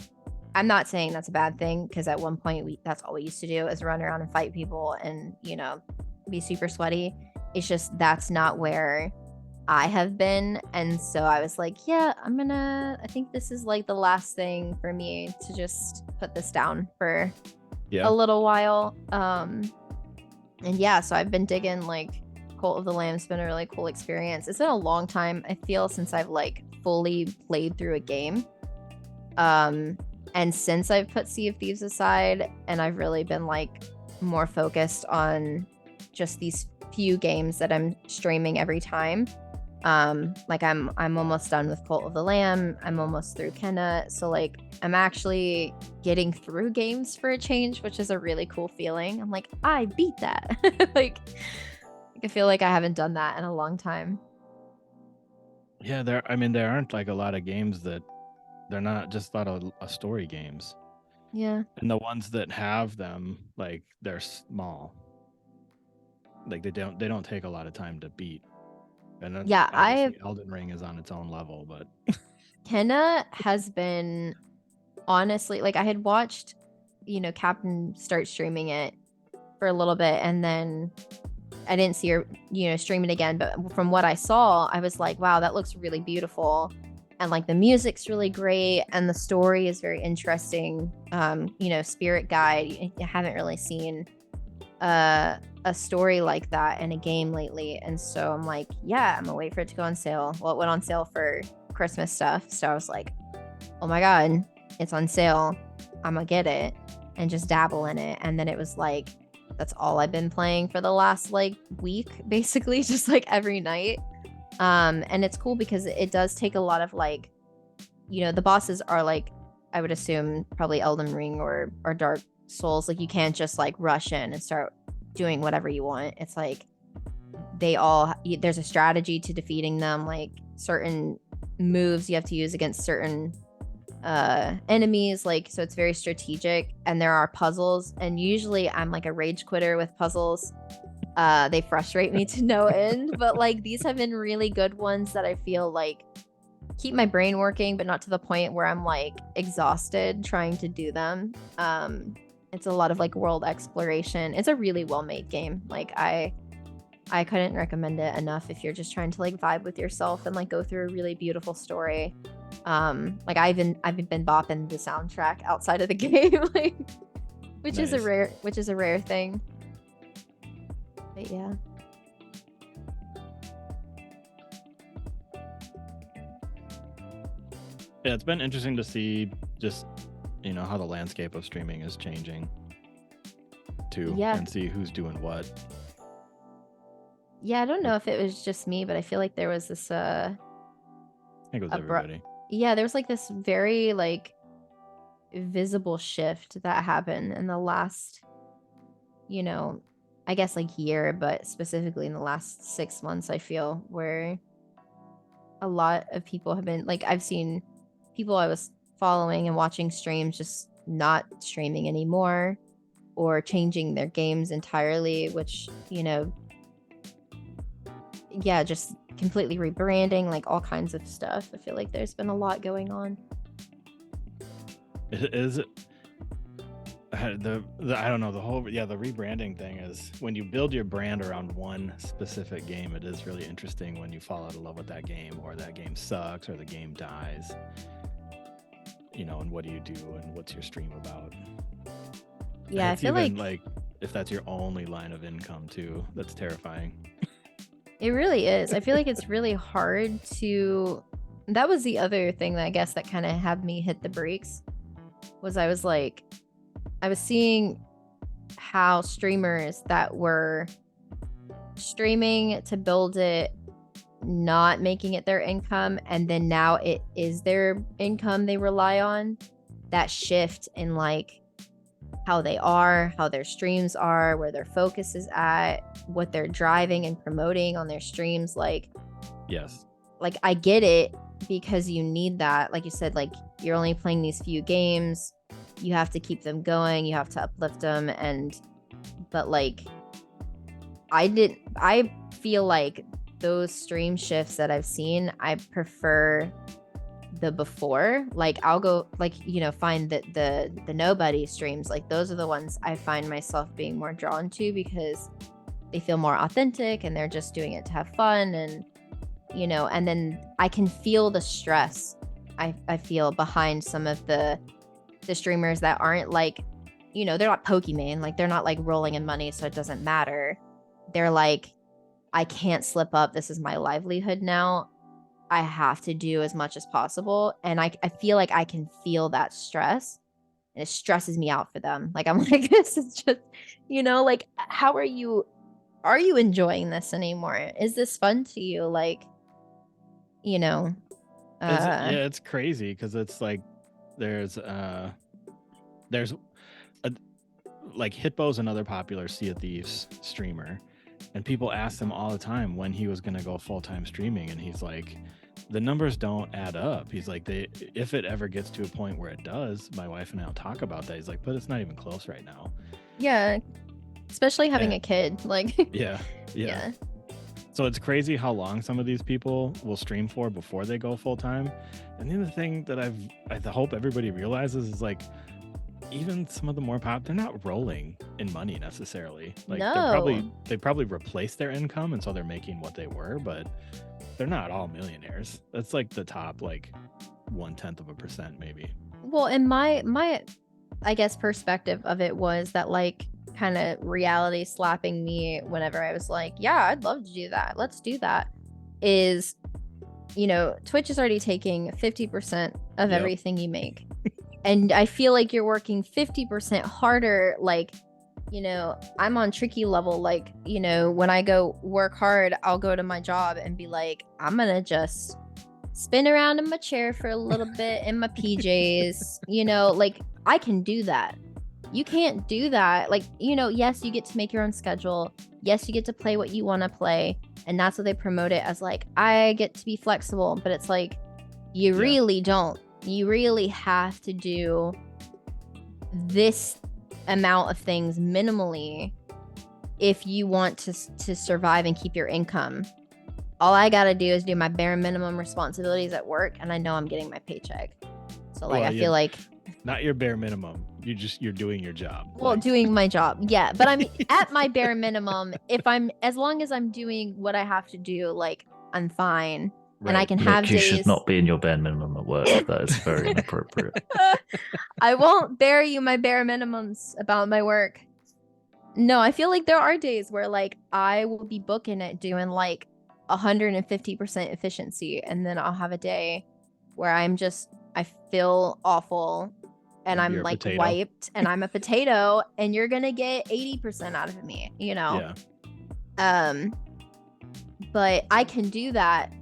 S2: I'm not saying that's a bad thing, because at one point that's all we used to do is run around and fight people and, be super sweaty. It's just that's not where I have been. And so I was like, yeah, I think this is like the last thing for me to just put this down for a little while. And yeah, so I've been digging like Cult of the Lamb's been a really cool experience. It's been a long time, I feel, since I've like fully played through a game. And since I've put Sea of Thieves aside and I've really been like more focused on just these few games that I'm streaming every time. Like I'm almost done with Cult of the Lamb. I'm almost through Kenna. So like I'm actually getting through games for a change, which is a really cool feeling. I'm like, I beat that. Like I feel like I haven't done that in a long time.
S1: Yeah, there aren't like a lot of games that they're not just a lot of story games.
S2: Yeah.
S1: And the ones that have them, like they're small. Like they don't take a lot of time to beat. And then Elden Ring is on its own level, but
S2: Kenna has been honestly, like I had watched, Captain start streaming it for a little bit, and then I didn't see her, stream it again. But from what I saw, I was like, wow, that looks really beautiful. And like the music's really great and the story is very interesting. Spirit Guide, I haven't really seen a story like that in a game lately. And so I'm like, yeah, I'm gonna wait for it to go on sale. Well, it went on sale for Christmas stuff. So I was like, oh my God, it's on sale. I'm gonna get it and just dabble in it. And then it was like, that's all I've been playing for the last like week, basically, just like every night. And it's cool because it does take a lot of like, the bosses are like, I would assume probably Elden Ring or Dark Souls. Like you can't just like rush in and start doing whatever you want. It's like there's a strategy to defeating them, like certain moves you have to use against certain enemies, like, so it's very strategic. And there are puzzles, and usually I'm like a rage quitter with puzzles. They frustrate me to no end, but like these have been really good ones that I feel like keep my brain working, but not to the point where I'm like exhausted trying to do them. It's a lot of like world exploration. It's a really well-made game. Like I couldn't recommend it enough if you're just trying to like vibe with yourself and like go through a really beautiful story. Like I've been bopping the soundtrack outside of the game, like, which
S1: Nice.
S2: is a rare thing. But yeah.
S1: Yeah, it's been interesting to see just how the landscape of streaming is changing too, and see who's doing what.
S2: Yeah, I don't know if it was just me, but I feel like there was this
S1: I think it was everybody.
S2: Yeah, there was like this very like visible shift that happened in the last, I guess like year, but specifically in the last 6 months, I feel, where a lot of people have been like, I've seen people I was following and watching streams just not streaming anymore or changing their games entirely, which, just completely rebranding, like all kinds of stuff. I feel like there's been a lot going on.
S1: Is it I don't know, the rebranding thing is when you build your brand around one specific game, it is really interesting when you fall out of love with that game, or that game sucks, or the game dies. And what do you do, and what's your stream about?
S2: Yeah, I feel
S1: like if that's your only line of income too, that's terrifying.
S2: It really is. I feel like it's really hard to. That was the other thing that I guess that kind of had me hit the brakes. Was I was seeing how streamers that were streaming to build it, not making it their income, and then now it is their income they rely on, that shift in like how they are, how their streams are, where their focus is at, what they're driving and promoting on their streams. Like,
S1: Yes.
S2: like I get it, because you need that. Like you said, like you're only playing these few games, you have to keep them going, you have to uplift them. But like I feel like those stream shifts that I've seen, I prefer the before. Like I'll go, like, you know, find that the nobody streams, like those are the ones I find myself being more drawn to, because they feel more authentic and they're just doing it to have fun. And you know, and then I can feel the stress I feel behind some of the streamers that aren't like, you know, they're not Pokemon, like they're not like rolling in money so it doesn't matter. They're like, I can't slip up, this is my livelihood now, I have to do as much as possible. And I feel like I can feel that stress, and it stresses me out for them. Like I'm like, this is just, you know, like how are you enjoying this anymore? Is this fun to you? Like, you know,
S1: Yeah, it's crazy because it's like there's like Hitbo's another popular Sea of Thieves streamer, and people ask him all the time when he was gonna go full-time streaming, and he's like, the numbers don't add up. He's like, if it ever gets to a point where it does, my wife and I'll talk about that. He's like, but it's not even close right now.
S2: yeah, especially having a kid, like
S1: yeah.
S2: yeah.
S1: So it's crazy how long some of these people will stream for before they go full time. And the other thing that I hope everybody realizes is like, even some of the more they're not rolling in money necessarily. Like
S2: No.
S1: they probably replaced their income, and so they're making what they were, but they're not all millionaires. That's like the top like 0.1% maybe.
S2: Well, and my I guess perspective of it was that like kind of reality slapping me whenever I was like, yeah, I'd love to do that, let's do that, is, you know, Twitch is already taking 50% of
S1: Yep.
S2: everything you make. And I feel like you're working 50% harder. Like, you know, I'm on tricky level. Like, you know, when I go work hard, I'll go to my job and be like, I'm gonna just spin around in my chair for a little bit in my PJs. You know, like I can do that. You can't do that. Like, you know, yes, you get to make your own schedule. Yes, you get to play what you want to play. And that's what they promote it as, like, I get to be flexible. But it's like, you really don't. You really have to do this amount of things minimally if you want to survive and keep your income. All I gotta do is do my bare minimum responsibilities at work, and I know I'm getting my paycheck. So like, I feel like
S1: not your bare minimum. You're doing your job.
S2: Well,
S1: like...
S2: doing my job, yeah. But I'm at my bare minimum. As long as I'm doing what I have to do, like I'm fine. Right. And I can have
S3: days. You should not be in your bare minimum at work. That is very inappropriate.
S2: I won't bear you my bare minimums about my work. No, I feel like there are days where like I will be booking it doing like 150% efficiency, and then I'll have a day where I feel awful and I'm like wiped and I'm a potato, and you're gonna get 80% out of me, you know? Yeah. But I can do that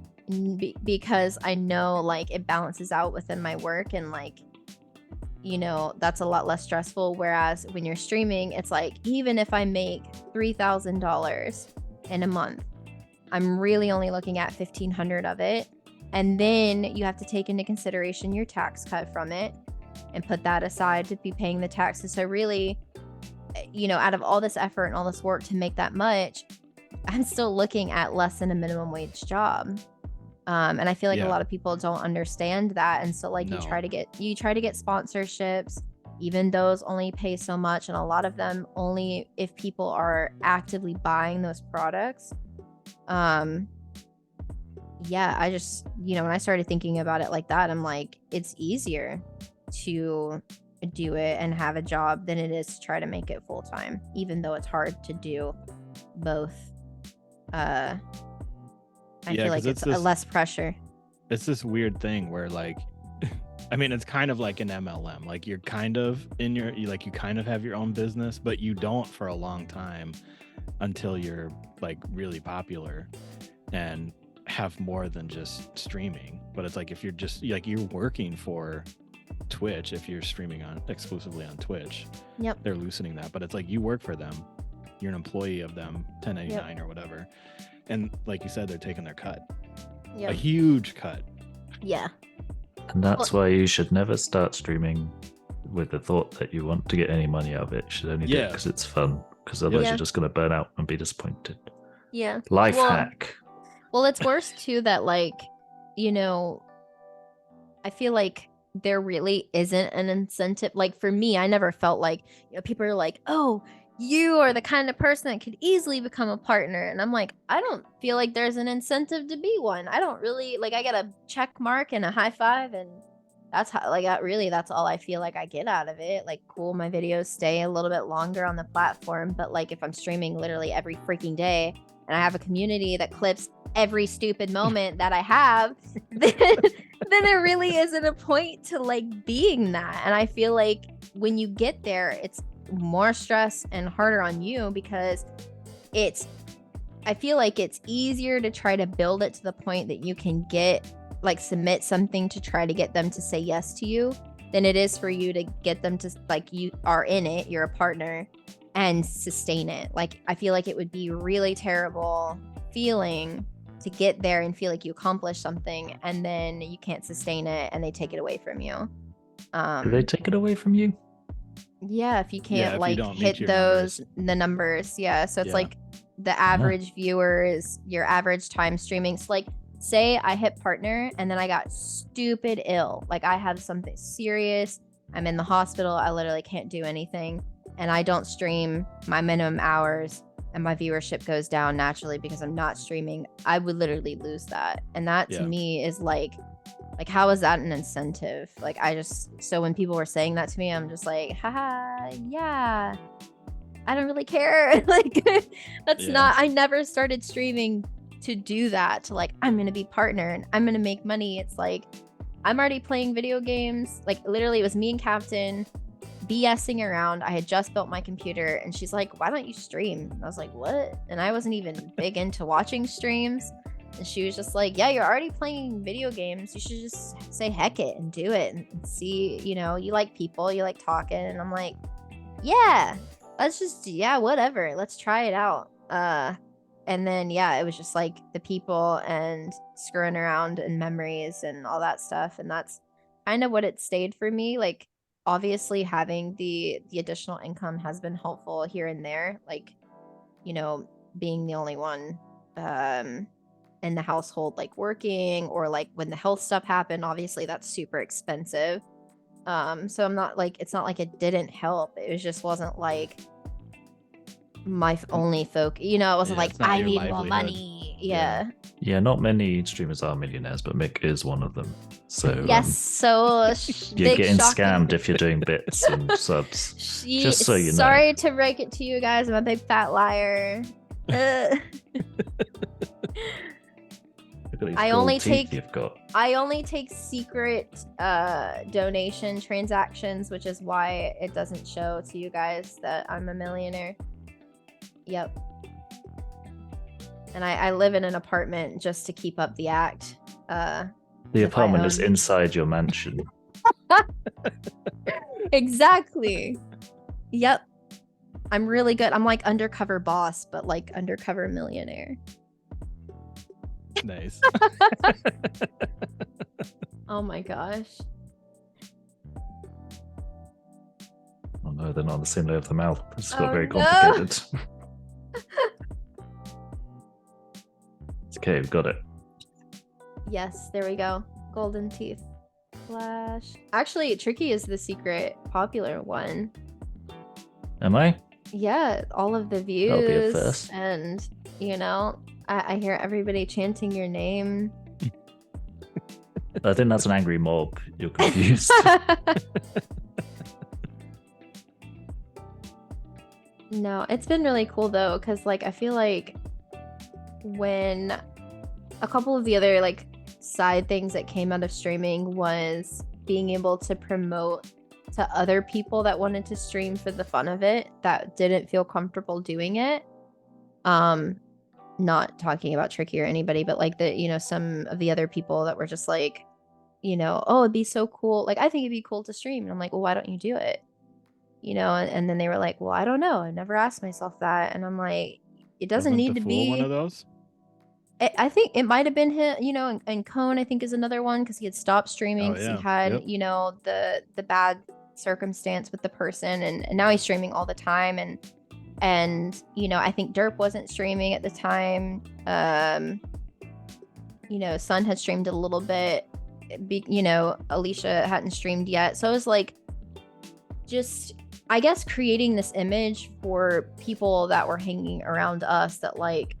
S2: because I know like it balances out within my work, and like, you know, that's a lot less stressful. Whereas when you're streaming, it's like, even if I make $3,000 in a month, I'm really only looking at 1,500 of it. And then you have to take into consideration your tax cut from it and put that aside to be paying the taxes. So really, you know, out of all this effort and all this work to make that much, I'm still looking at less than a minimum wage job. And I feel like a lot of people don't understand that. And so like you try to get sponsorships, even those only pay so much. And a lot of them only if people are actively buying those products. I just, you know, when I started thinking about it like that, I'm like, it's easier to do it and have a job than it is to try to make it full time, even though it's hard to do both. I feel like it's less pressure.
S1: It's this weird thing where like I mean, it's kind of like an MLM. Like you're kind of you kind of have your own business, but you don't for a long time until you're like really popular and have more than just streaming. But it's like if you're just like you're working for Twitch, if you're streaming on exclusively on Twitch,
S2: Yep.
S1: they're loosening that. But it's like you work for them, you're an employee of them, 1099 or whatever. And like you said, they're taking their cut, a
S2: Yep.
S1: huge cut.
S2: Yeah.
S3: And that's why you should never start streaming with the thought that you want to get any money out of it. You should only do it
S1: Yeah.
S3: because it's fun. Because otherwise
S2: Yeah.
S3: you're just going to burn out and be disappointed.
S2: Yeah.
S3: Life
S2: Well-
S3: hack.
S2: Well, it's worse too that like, you know, I feel like there really isn't an incentive. Like for me, I never felt like, you know, people are like, oh, you are the kind of person that could easily become a partner. And I'm like, I don't feel like there's an incentive to be one. I don't really like, I get a check mark and a high five, and that's how, like, that's all I feel like I get out of it. Like, cool, my videos stay a little bit longer on the platform, but like if I'm streaming literally every freaking day and I have a community that clips every stupid moment that I have, then there really isn't a point to like being that. And I feel like when you get there, it's more stress and harder on you because I feel like it's easier to try to build it to the point that you can get like submit something to try to get them to say yes to you than it is for you to get them to like, you are in it, you're a partner, and sustain it. Like I feel like it would be really terrible feeling to get there and feel like you accomplished something and then you can't sustain it and they take it away from you.
S3: Do they take it away from you?
S2: Yeah, if you
S1: Yeah,
S2: can't
S1: if you
S2: like
S1: don't meet
S2: hit
S1: your
S2: the numbers. Yeah, so it's
S1: Yeah.
S2: like the average viewer is your average time streaming. So like say I hit partner and then I got stupid ill. Like I have something serious. I'm in the hospital. I literally can't do anything. And I don't stream my minimum hours and my viewership goes down naturally because I'm not streaming. I would literally lose that. And that to
S1: Yeah.
S2: me is like how is that an incentive? Like so when people were saying that to me, I'm just like, haha, yeah, I don't really care. Like that's
S1: Yeah.
S2: not, I never started streaming to do that, to like, I'm gonna be partner and I'm gonna make money. It's like, I'm already playing video games. Like literally it was me and Captain BSing around. I had just built my computer and she's like, why don't you stream? And I was like, what? And I wasn't even big into watching streams. And she was just like, yeah, you're already playing video games. You should just say heck it and do it and see, you know, you like people, you like talking. And I'm like, yeah, whatever. Let's try it out. And then, yeah, it was just like the people and screwing around and memories and all that stuff. And that's kind of what it stayed for me. Like, obviously having the additional income has been helpful here and there. Like, you know, being the only one, in the household like working, or like when the health stuff happened, obviously that's super expensive. So I'm not like, it's not like it didn't help, it just wasn't like my only focus, you know. It wasn't
S1: Yeah,
S2: like
S1: it's not
S2: I
S1: your
S2: need more
S1: livelihood.
S2: money.
S1: Yeah.
S3: Yeah, not many streamers are millionaires, but Mick is one of them. So
S2: Yes, so
S3: you're
S2: big
S3: getting
S2: shocking-
S3: scammed if you're doing bits and subs. Just so you know.
S2: Sorry to break it to you guys, I'm a big fat liar.
S3: Look at these
S2: I
S3: gold
S2: only
S3: teeth
S2: take-
S3: you've got.
S2: I only take secret donation transactions, which is why it doesn't show to you guys that I'm a millionaire. Yep. And I live in an apartment just to keep up the act.
S3: The
S2: if I
S3: apartment is
S2: own-
S3: inside your mansion.
S2: Exactly. Yep. I'm really good. I'm like undercover boss, but like undercover millionaire.
S1: Nice.
S2: Oh my gosh.
S3: Oh no, they're not on the same layer of the mouth. It's got
S2: Oh,
S3: very
S2: no.
S3: complicated. It's okay, we've got it.
S2: Yes, there we go. Golden teeth. Flash. Actually, Tricky is the secret popular one.
S3: Am I?
S2: Yeah, all of the
S3: be a
S2: views.
S3: first.
S2: And, you know, I hear everybody chanting your name.
S3: I think that's an angry mob. You're confused.
S2: No, it's been really cool though, because like I feel like when a couple of the other like side things that came out of streaming was being able to promote to other people that wanted to stream for the fun of it that didn't feel comfortable doing it. Not talking about Tricky or anybody, but like some of the other people that were just like, oh, it'd be so cool. Like, I think it'd be cool to stream. And I'm like, well, why don't you do it? And then they were like, well, I don't know. I never asked myself that. And I'm like, it doesn't
S1: Wasn't
S2: need
S1: the
S2: to
S1: Fool
S2: be
S1: one of those.
S2: I think it might have been him, and Cone, I think, is another one because he had stopped streaming because he had, the bad circumstance with the person, and now he's streaming all the time, and I think Derp wasn't streaming at the time. Sun had streamed a little bit, Alicia hadn't streamed yet, so it was like just, I guess, creating this image for people that were hanging around us that, like,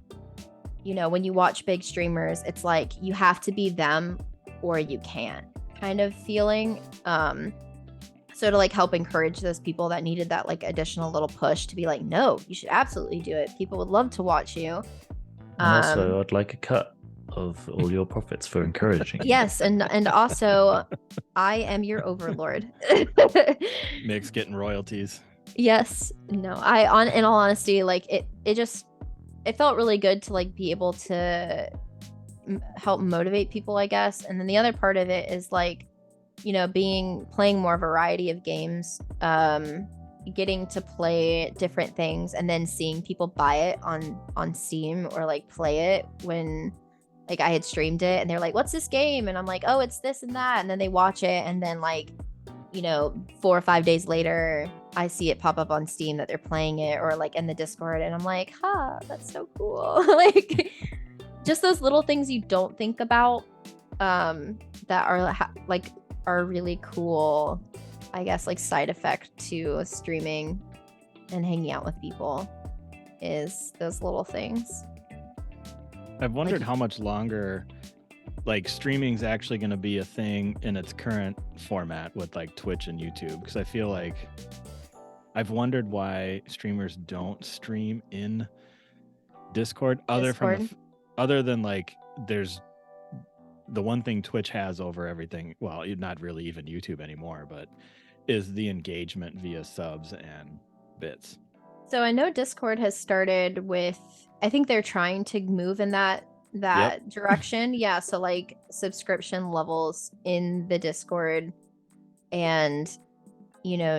S2: when you watch big streamers, it's like you have to be them or you can't kind of feeling. So to like help encourage those people that needed that like additional little push to be like, no, you should absolutely do it. People would love to watch you.
S3: And also, I'd like a cut of all your profits for encouraging you.
S2: Yes, and also, I am your overlord.
S1: Mick's getting royalties.
S2: Yes. No, in all honesty, like it felt really good to like be able to help motivate people, I guess. And then the other part of it is like, playing more variety of games, getting to play different things, and then seeing people buy it on Steam or like play it when like I had streamed it and they're like, what's this game? And I'm like, oh, it's this and that. And then they watch it, and then like, 4 or 5 days later, I see it pop up on Steam that they're playing it, or like in the Discord, and I'm like, that's so cool. Like, just those little things you don't think about, that are really cool, I guess, like side effect to streaming and hanging out with people is those little things.
S1: I've wondered how much longer like streaming's actually going to be a thing in its current format with like Twitch and YouTube, because I feel like I've wondered why streamers don't stream in Discord other than like there's the one thing Twitch has over everything, well, not really even YouTube anymore, but is the engagement via subs and bits.
S2: So I know Discord has started with, I think they're trying to move in that direction. Yeah, so like subscription levels in the Discord, and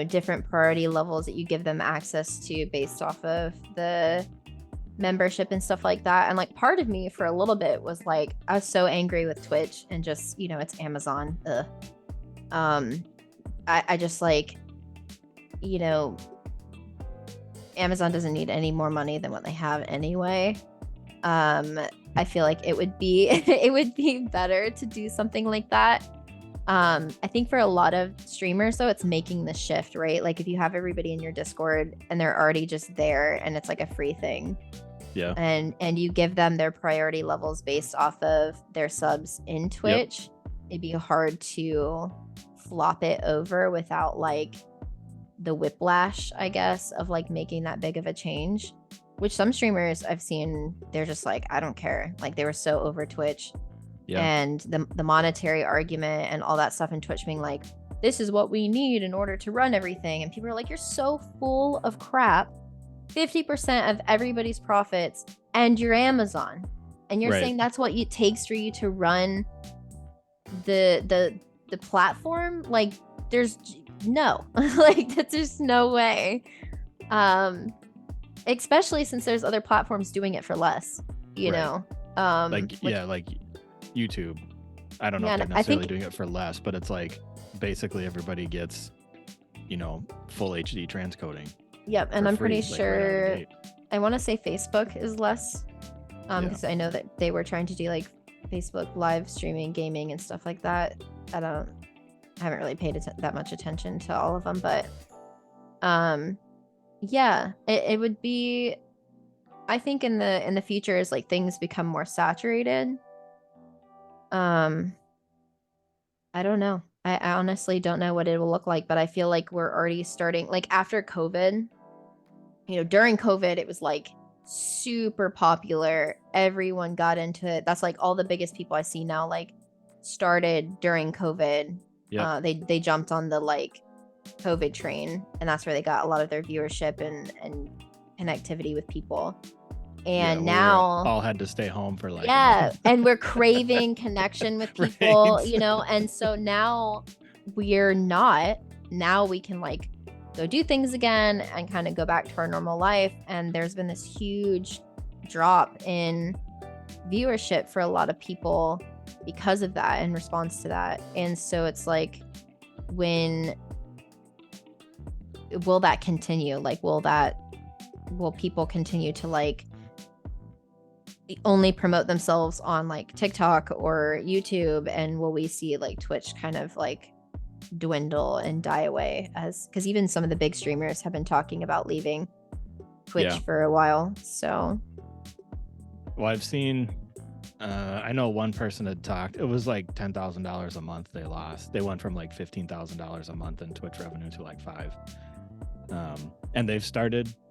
S2: different priority levels that you give them access to based off of the membership and stuff like that. And like part of me for a little bit was like, I was so angry with Twitch and just, it's Amazon. I just like, Amazon doesn't need any more money than what they have anyway. I feel like it would be better to do something like that. I think for a lot of streamers though, it's making the shift, right? Like if you have everybody in your Discord and they're already just there and it's like a free thing.
S1: Yeah.
S2: And you give them their priority levels based off of their subs in Twitch, it'd be hard to flop it over without like the whiplash, I guess, of like making that big of a change. Which some streamers I've seen, they're just like, I don't care. Like they were so over Twitch. Yeah. And the monetary argument and all that stuff in Twitch being like, this is what we need in order to run everything. And people are like, you're so full of crap. 50% of everybody's profits and your Amazon. And you're saying that's what it takes for you to run the platform? Like there's no, like that's just no way. Especially since there's other platforms doing it for less, you know.
S1: Like YouTube. I don't know if they're necessarily doing it for less, but it's like basically everybody gets, full HD transcoding.
S2: Yep, and I'm pretty sure right I want to say Facebook is less, because I know that they were trying to do like Facebook live streaming, gaming, and stuff like that. I haven't really paid that much attention to all of them, but yeah, it would be, I think in the future as like things become more saturated. I don't know. I honestly don't know what it will look like, but I feel like we're already starting, like after COVID, during COVID, it was like super popular. Everyone got into it. That's like all the biggest people I see now, like started during COVID
S1: Yeah.
S2: They jumped on the like COVID train, and that's where they got a lot of their viewership and connectivity with people. And now
S1: all had to stay home for like a month.
S2: and we're craving connection with people,
S1: Right.
S2: you know, and so now we're not. Now we can like go do things again and kind of go back to our normal life. And there's been this huge drop in viewership for a lot of people because of that, in response to that. And so it's like, when will that continue? Like, will people continue to like only promote themselves on like TikTok or YouTube, and will we see like Twitch kind of like dwindle and die away, as because even some of the big streamers have been talking about leaving Twitch for a while. So
S1: well, I've seen I know one person had talked, it was like $10,000 a month they lost. They went from like $15,000 a month in Twitch revenue to like 5. And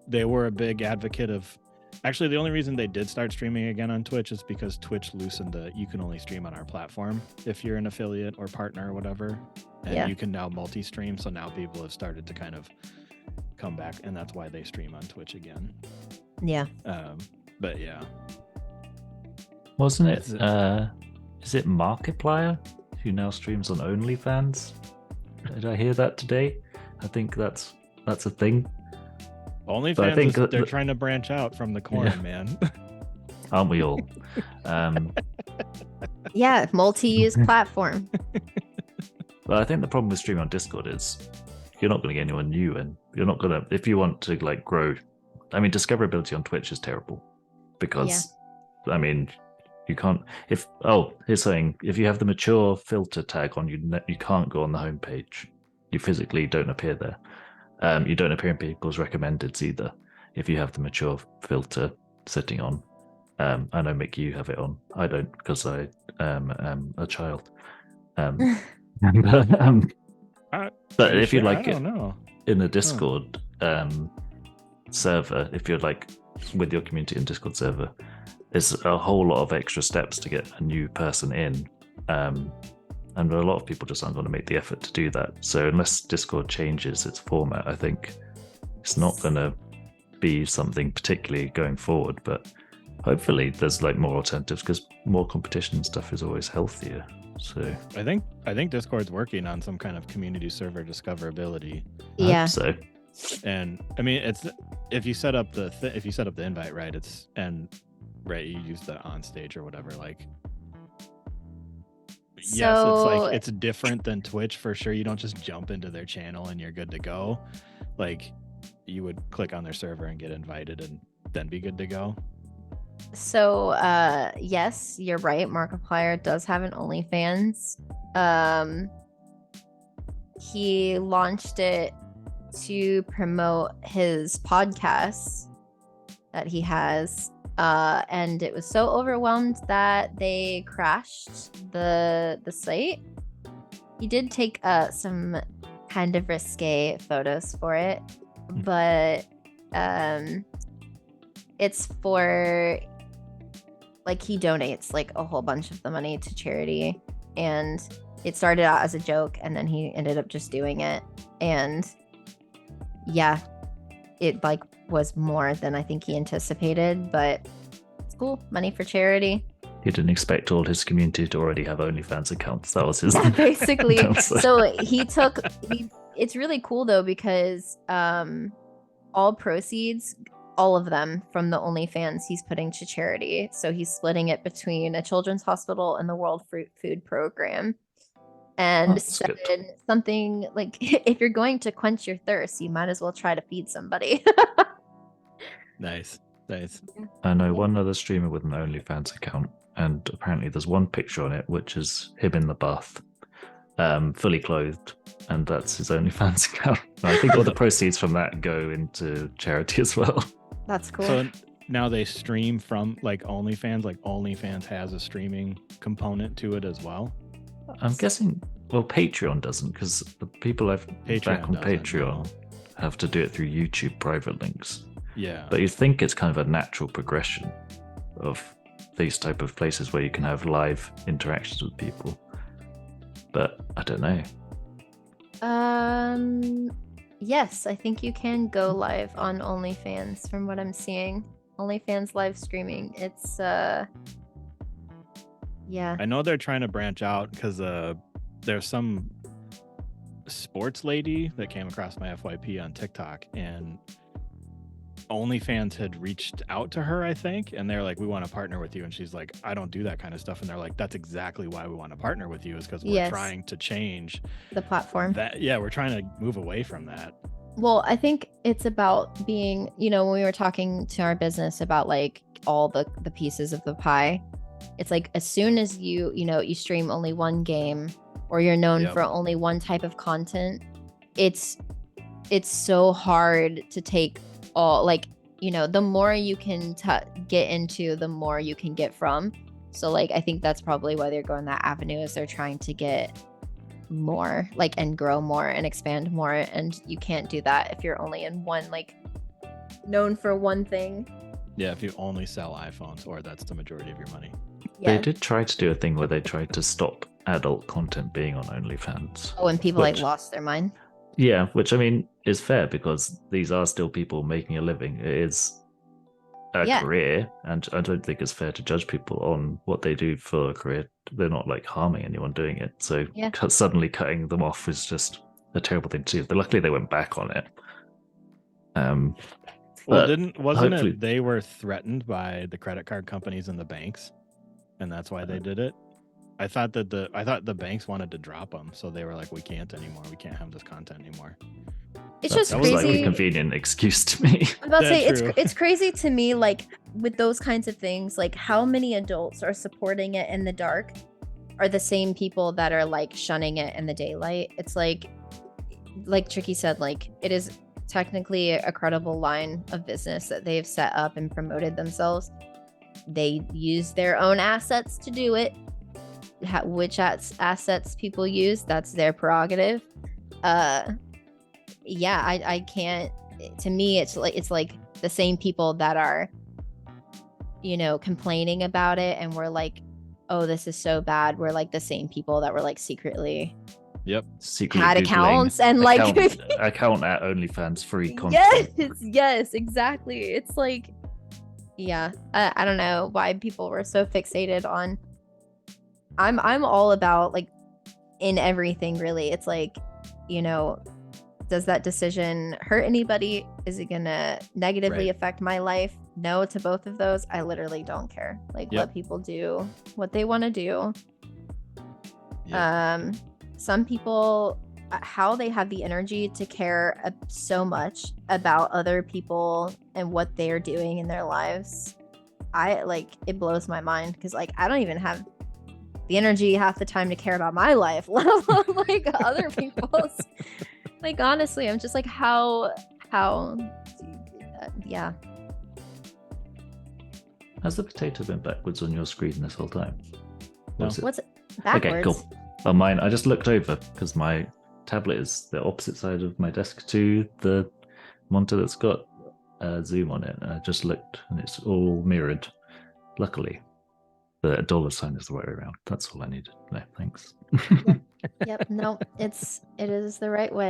S1: they were a big advocate of, actually the only reason they did start streaming again on Twitch is because Twitch loosened you can only stream on our platform if you're an affiliate or partner or whatever. And you can now multi-stream, so now people have started to kind of come back, and that's why they stream on Twitch again. But yeah.
S3: Wasn't it? Is it Markiplier who now streams on OnlyFans? Did I hear that today? I think that's a thing.
S1: OnlyFans, they're trying to branch out from the corn, man.
S3: Aren't we all?
S2: Multi-use platform.
S3: Well, I think the problem with streaming on Discord is you're not going to get anyone new, and you're not going to, if you want to like grow. I mean, discoverability on Twitch is terrible because, I mean, you can't. Here's something. If you have the mature filter tag on, you can't go on the homepage. You physically don't appear there. You don't appear in people's recommendeds either if you have the mature filter setting on. I know, Mick, you have it on. I don't, because I am a child. But if you like it in the Discord server, if you're like with your community in Discord server, there's a whole lot of extra steps to get a new person in. And a lot of people just aren't going to make the effort to do that. So unless Discord changes its format, I think it's not going to be something particularly going forward. But hopefully there's like more alternatives, because more competition and stuff is always healthier. So
S1: I think Discord's working on some kind of community server discoverability.
S3: I hope so.
S1: And I mean, it's if you set up the invite right, you use the on stage or whatever, like. Yes, it's different than Twitch for sure. You don't just jump into their channel and you're good to go. Like, you would click on their server and get invited and then be good to go.
S2: So yes, you're right. Markiplier does have an OnlyFans. He launched it to promote his podcasts that he has. And it was so overwhelmed that they crashed the site. He did take some kind of risque photos for it, but it's for like, he donates like a whole bunch of the money to charity, and it started out as a joke and then he ended up just doing it, and it like was more than I think he anticipated, but it's cool. Money for charity.
S3: He didn't expect all his community to already have OnlyFans accounts. That was his
S2: basically. So it's really cool though, because all proceeds, all of them from the OnlyFans, he's putting to charity. So he's splitting it between a children's hospital and the World Food Program. And said something like, if you're going to quench your thirst, you might as well try to feed somebody.
S1: Nice.
S3: I know one other streamer with an OnlyFans account, and apparently there's one picture on it which is him in the bath, fully clothed, and that's his OnlyFans account. And I think all the proceeds from that go into charity as well.
S2: That's cool.
S1: So now they stream from like OnlyFans. Like, OnlyFans has a streaming component to it as well.
S3: I'm guessing, well, Patreon doesn't, because the people I've back on Patreon have to do it through YouTube private links.
S1: Yeah.
S3: But you think it's kind of a natural progression of these type of places where you can have live interactions with people. But I don't know.
S2: Yes, I think you can go live on OnlyFans from what I'm seeing. OnlyFans live streaming. It's yeah.
S1: I know they're trying to branch out because there's some sports lady that came across my FYP on TikTok, and OnlyFans had reached out to her, I think, and they're like, we want to partner with you. And she's like, I don't do that kind of stuff. And they're like, that's exactly why we want to partner with you, is because we're
S2: Yes.
S1: trying to change
S2: The platform.
S1: that. Yeah, we're trying to move away from that.
S2: Well, I think it's about being, when we were talking to our business about like all the pieces of the pie, it's like as soon as you stream only one game or you're known
S1: Yep.
S2: for only one type of content, it's so hard to take all, like, the more you can get into, the more you can get from. So like I think that's probably why they're going that avenue, is they're trying to get more, like, and grow more and expand more, and you can't do that if you're only in one, like, known for one thing.
S1: Yeah, if you only sell iPhones, or that's the majority of your money.
S2: Yeah.
S3: They did try to do a thing where they tried to stop adult content being on OnlyFans.
S2: Oh, and people
S3: Which-
S2: like lost their mind.
S3: Yeah, which I mean is fair because these are still people making a living. It is a
S2: Yeah.
S3: career, and I don't think it's fair to judge people on what they do for a career. They're not like harming anyone doing it. So
S2: Yeah.
S3: suddenly cutting them off is just a terrible thing to do. But luckily they went back on it.
S1: Well,
S3: But
S1: wasn't
S3: hopefully-
S1: it they were threatened by the credit card companies and the banks, and that's why they did it? I thought the banks wanted to drop them, so they were like, we can't anymore. We can't have this content anymore.
S2: It's
S3: that
S2: just
S3: sounds like a
S2: crazy.
S3: convenient excuse to me.
S2: I'm about to
S1: Yeah,
S2: say
S1: true.
S2: it's crazy to me, like, with those kinds of things, like how many adults are supporting it in the dark are the same people that are like shunning it in the daylight. It's like Tricky said, like, it is technically a credible line of business that they've set up and promoted themselves. They use their own assets to do it. Which assets people use, that's their prerogative. Yeah, I can't. To me, it's like the same people that are, complaining about it, and we're like, oh, this is so bad. We're like the same people that were like secretly
S1: Yep.
S3: Secretly
S2: had
S3: Googling
S2: accounts and like
S3: account at OnlyFans free content.
S2: yes, exactly. It's like, yeah, I don't know why people were so fixated on. I'm all about, like, in everything really. It's like, does that decision hurt anybody? Is it gonna negatively
S1: Right.
S2: affect my life? No to both of those. I literally don't care. Like,
S1: Yep.
S2: let people do what they want to do.
S1: Yep.
S2: Some people, how they have the energy to care so much about other people and what they're doing in their lives, it blows my mind, because like I don't even have the energy half the time to care about my life, let alone like other people's. Like, honestly, I'm just like, how do you do that? Yeah.
S3: Has the potato been backwards on your screen this whole time?
S1: No.
S3: Was it-
S2: What's it backwards?
S3: Okay, cool. On mine, I just looked over because my tablet is the opposite side of my desk to the monitor that's got Zoom on it. And I just looked, and it's all mirrored. Luckily, the dollar sign is the right way around. That's all I needed. No, thanks.
S2: Yep. No, it is the right way.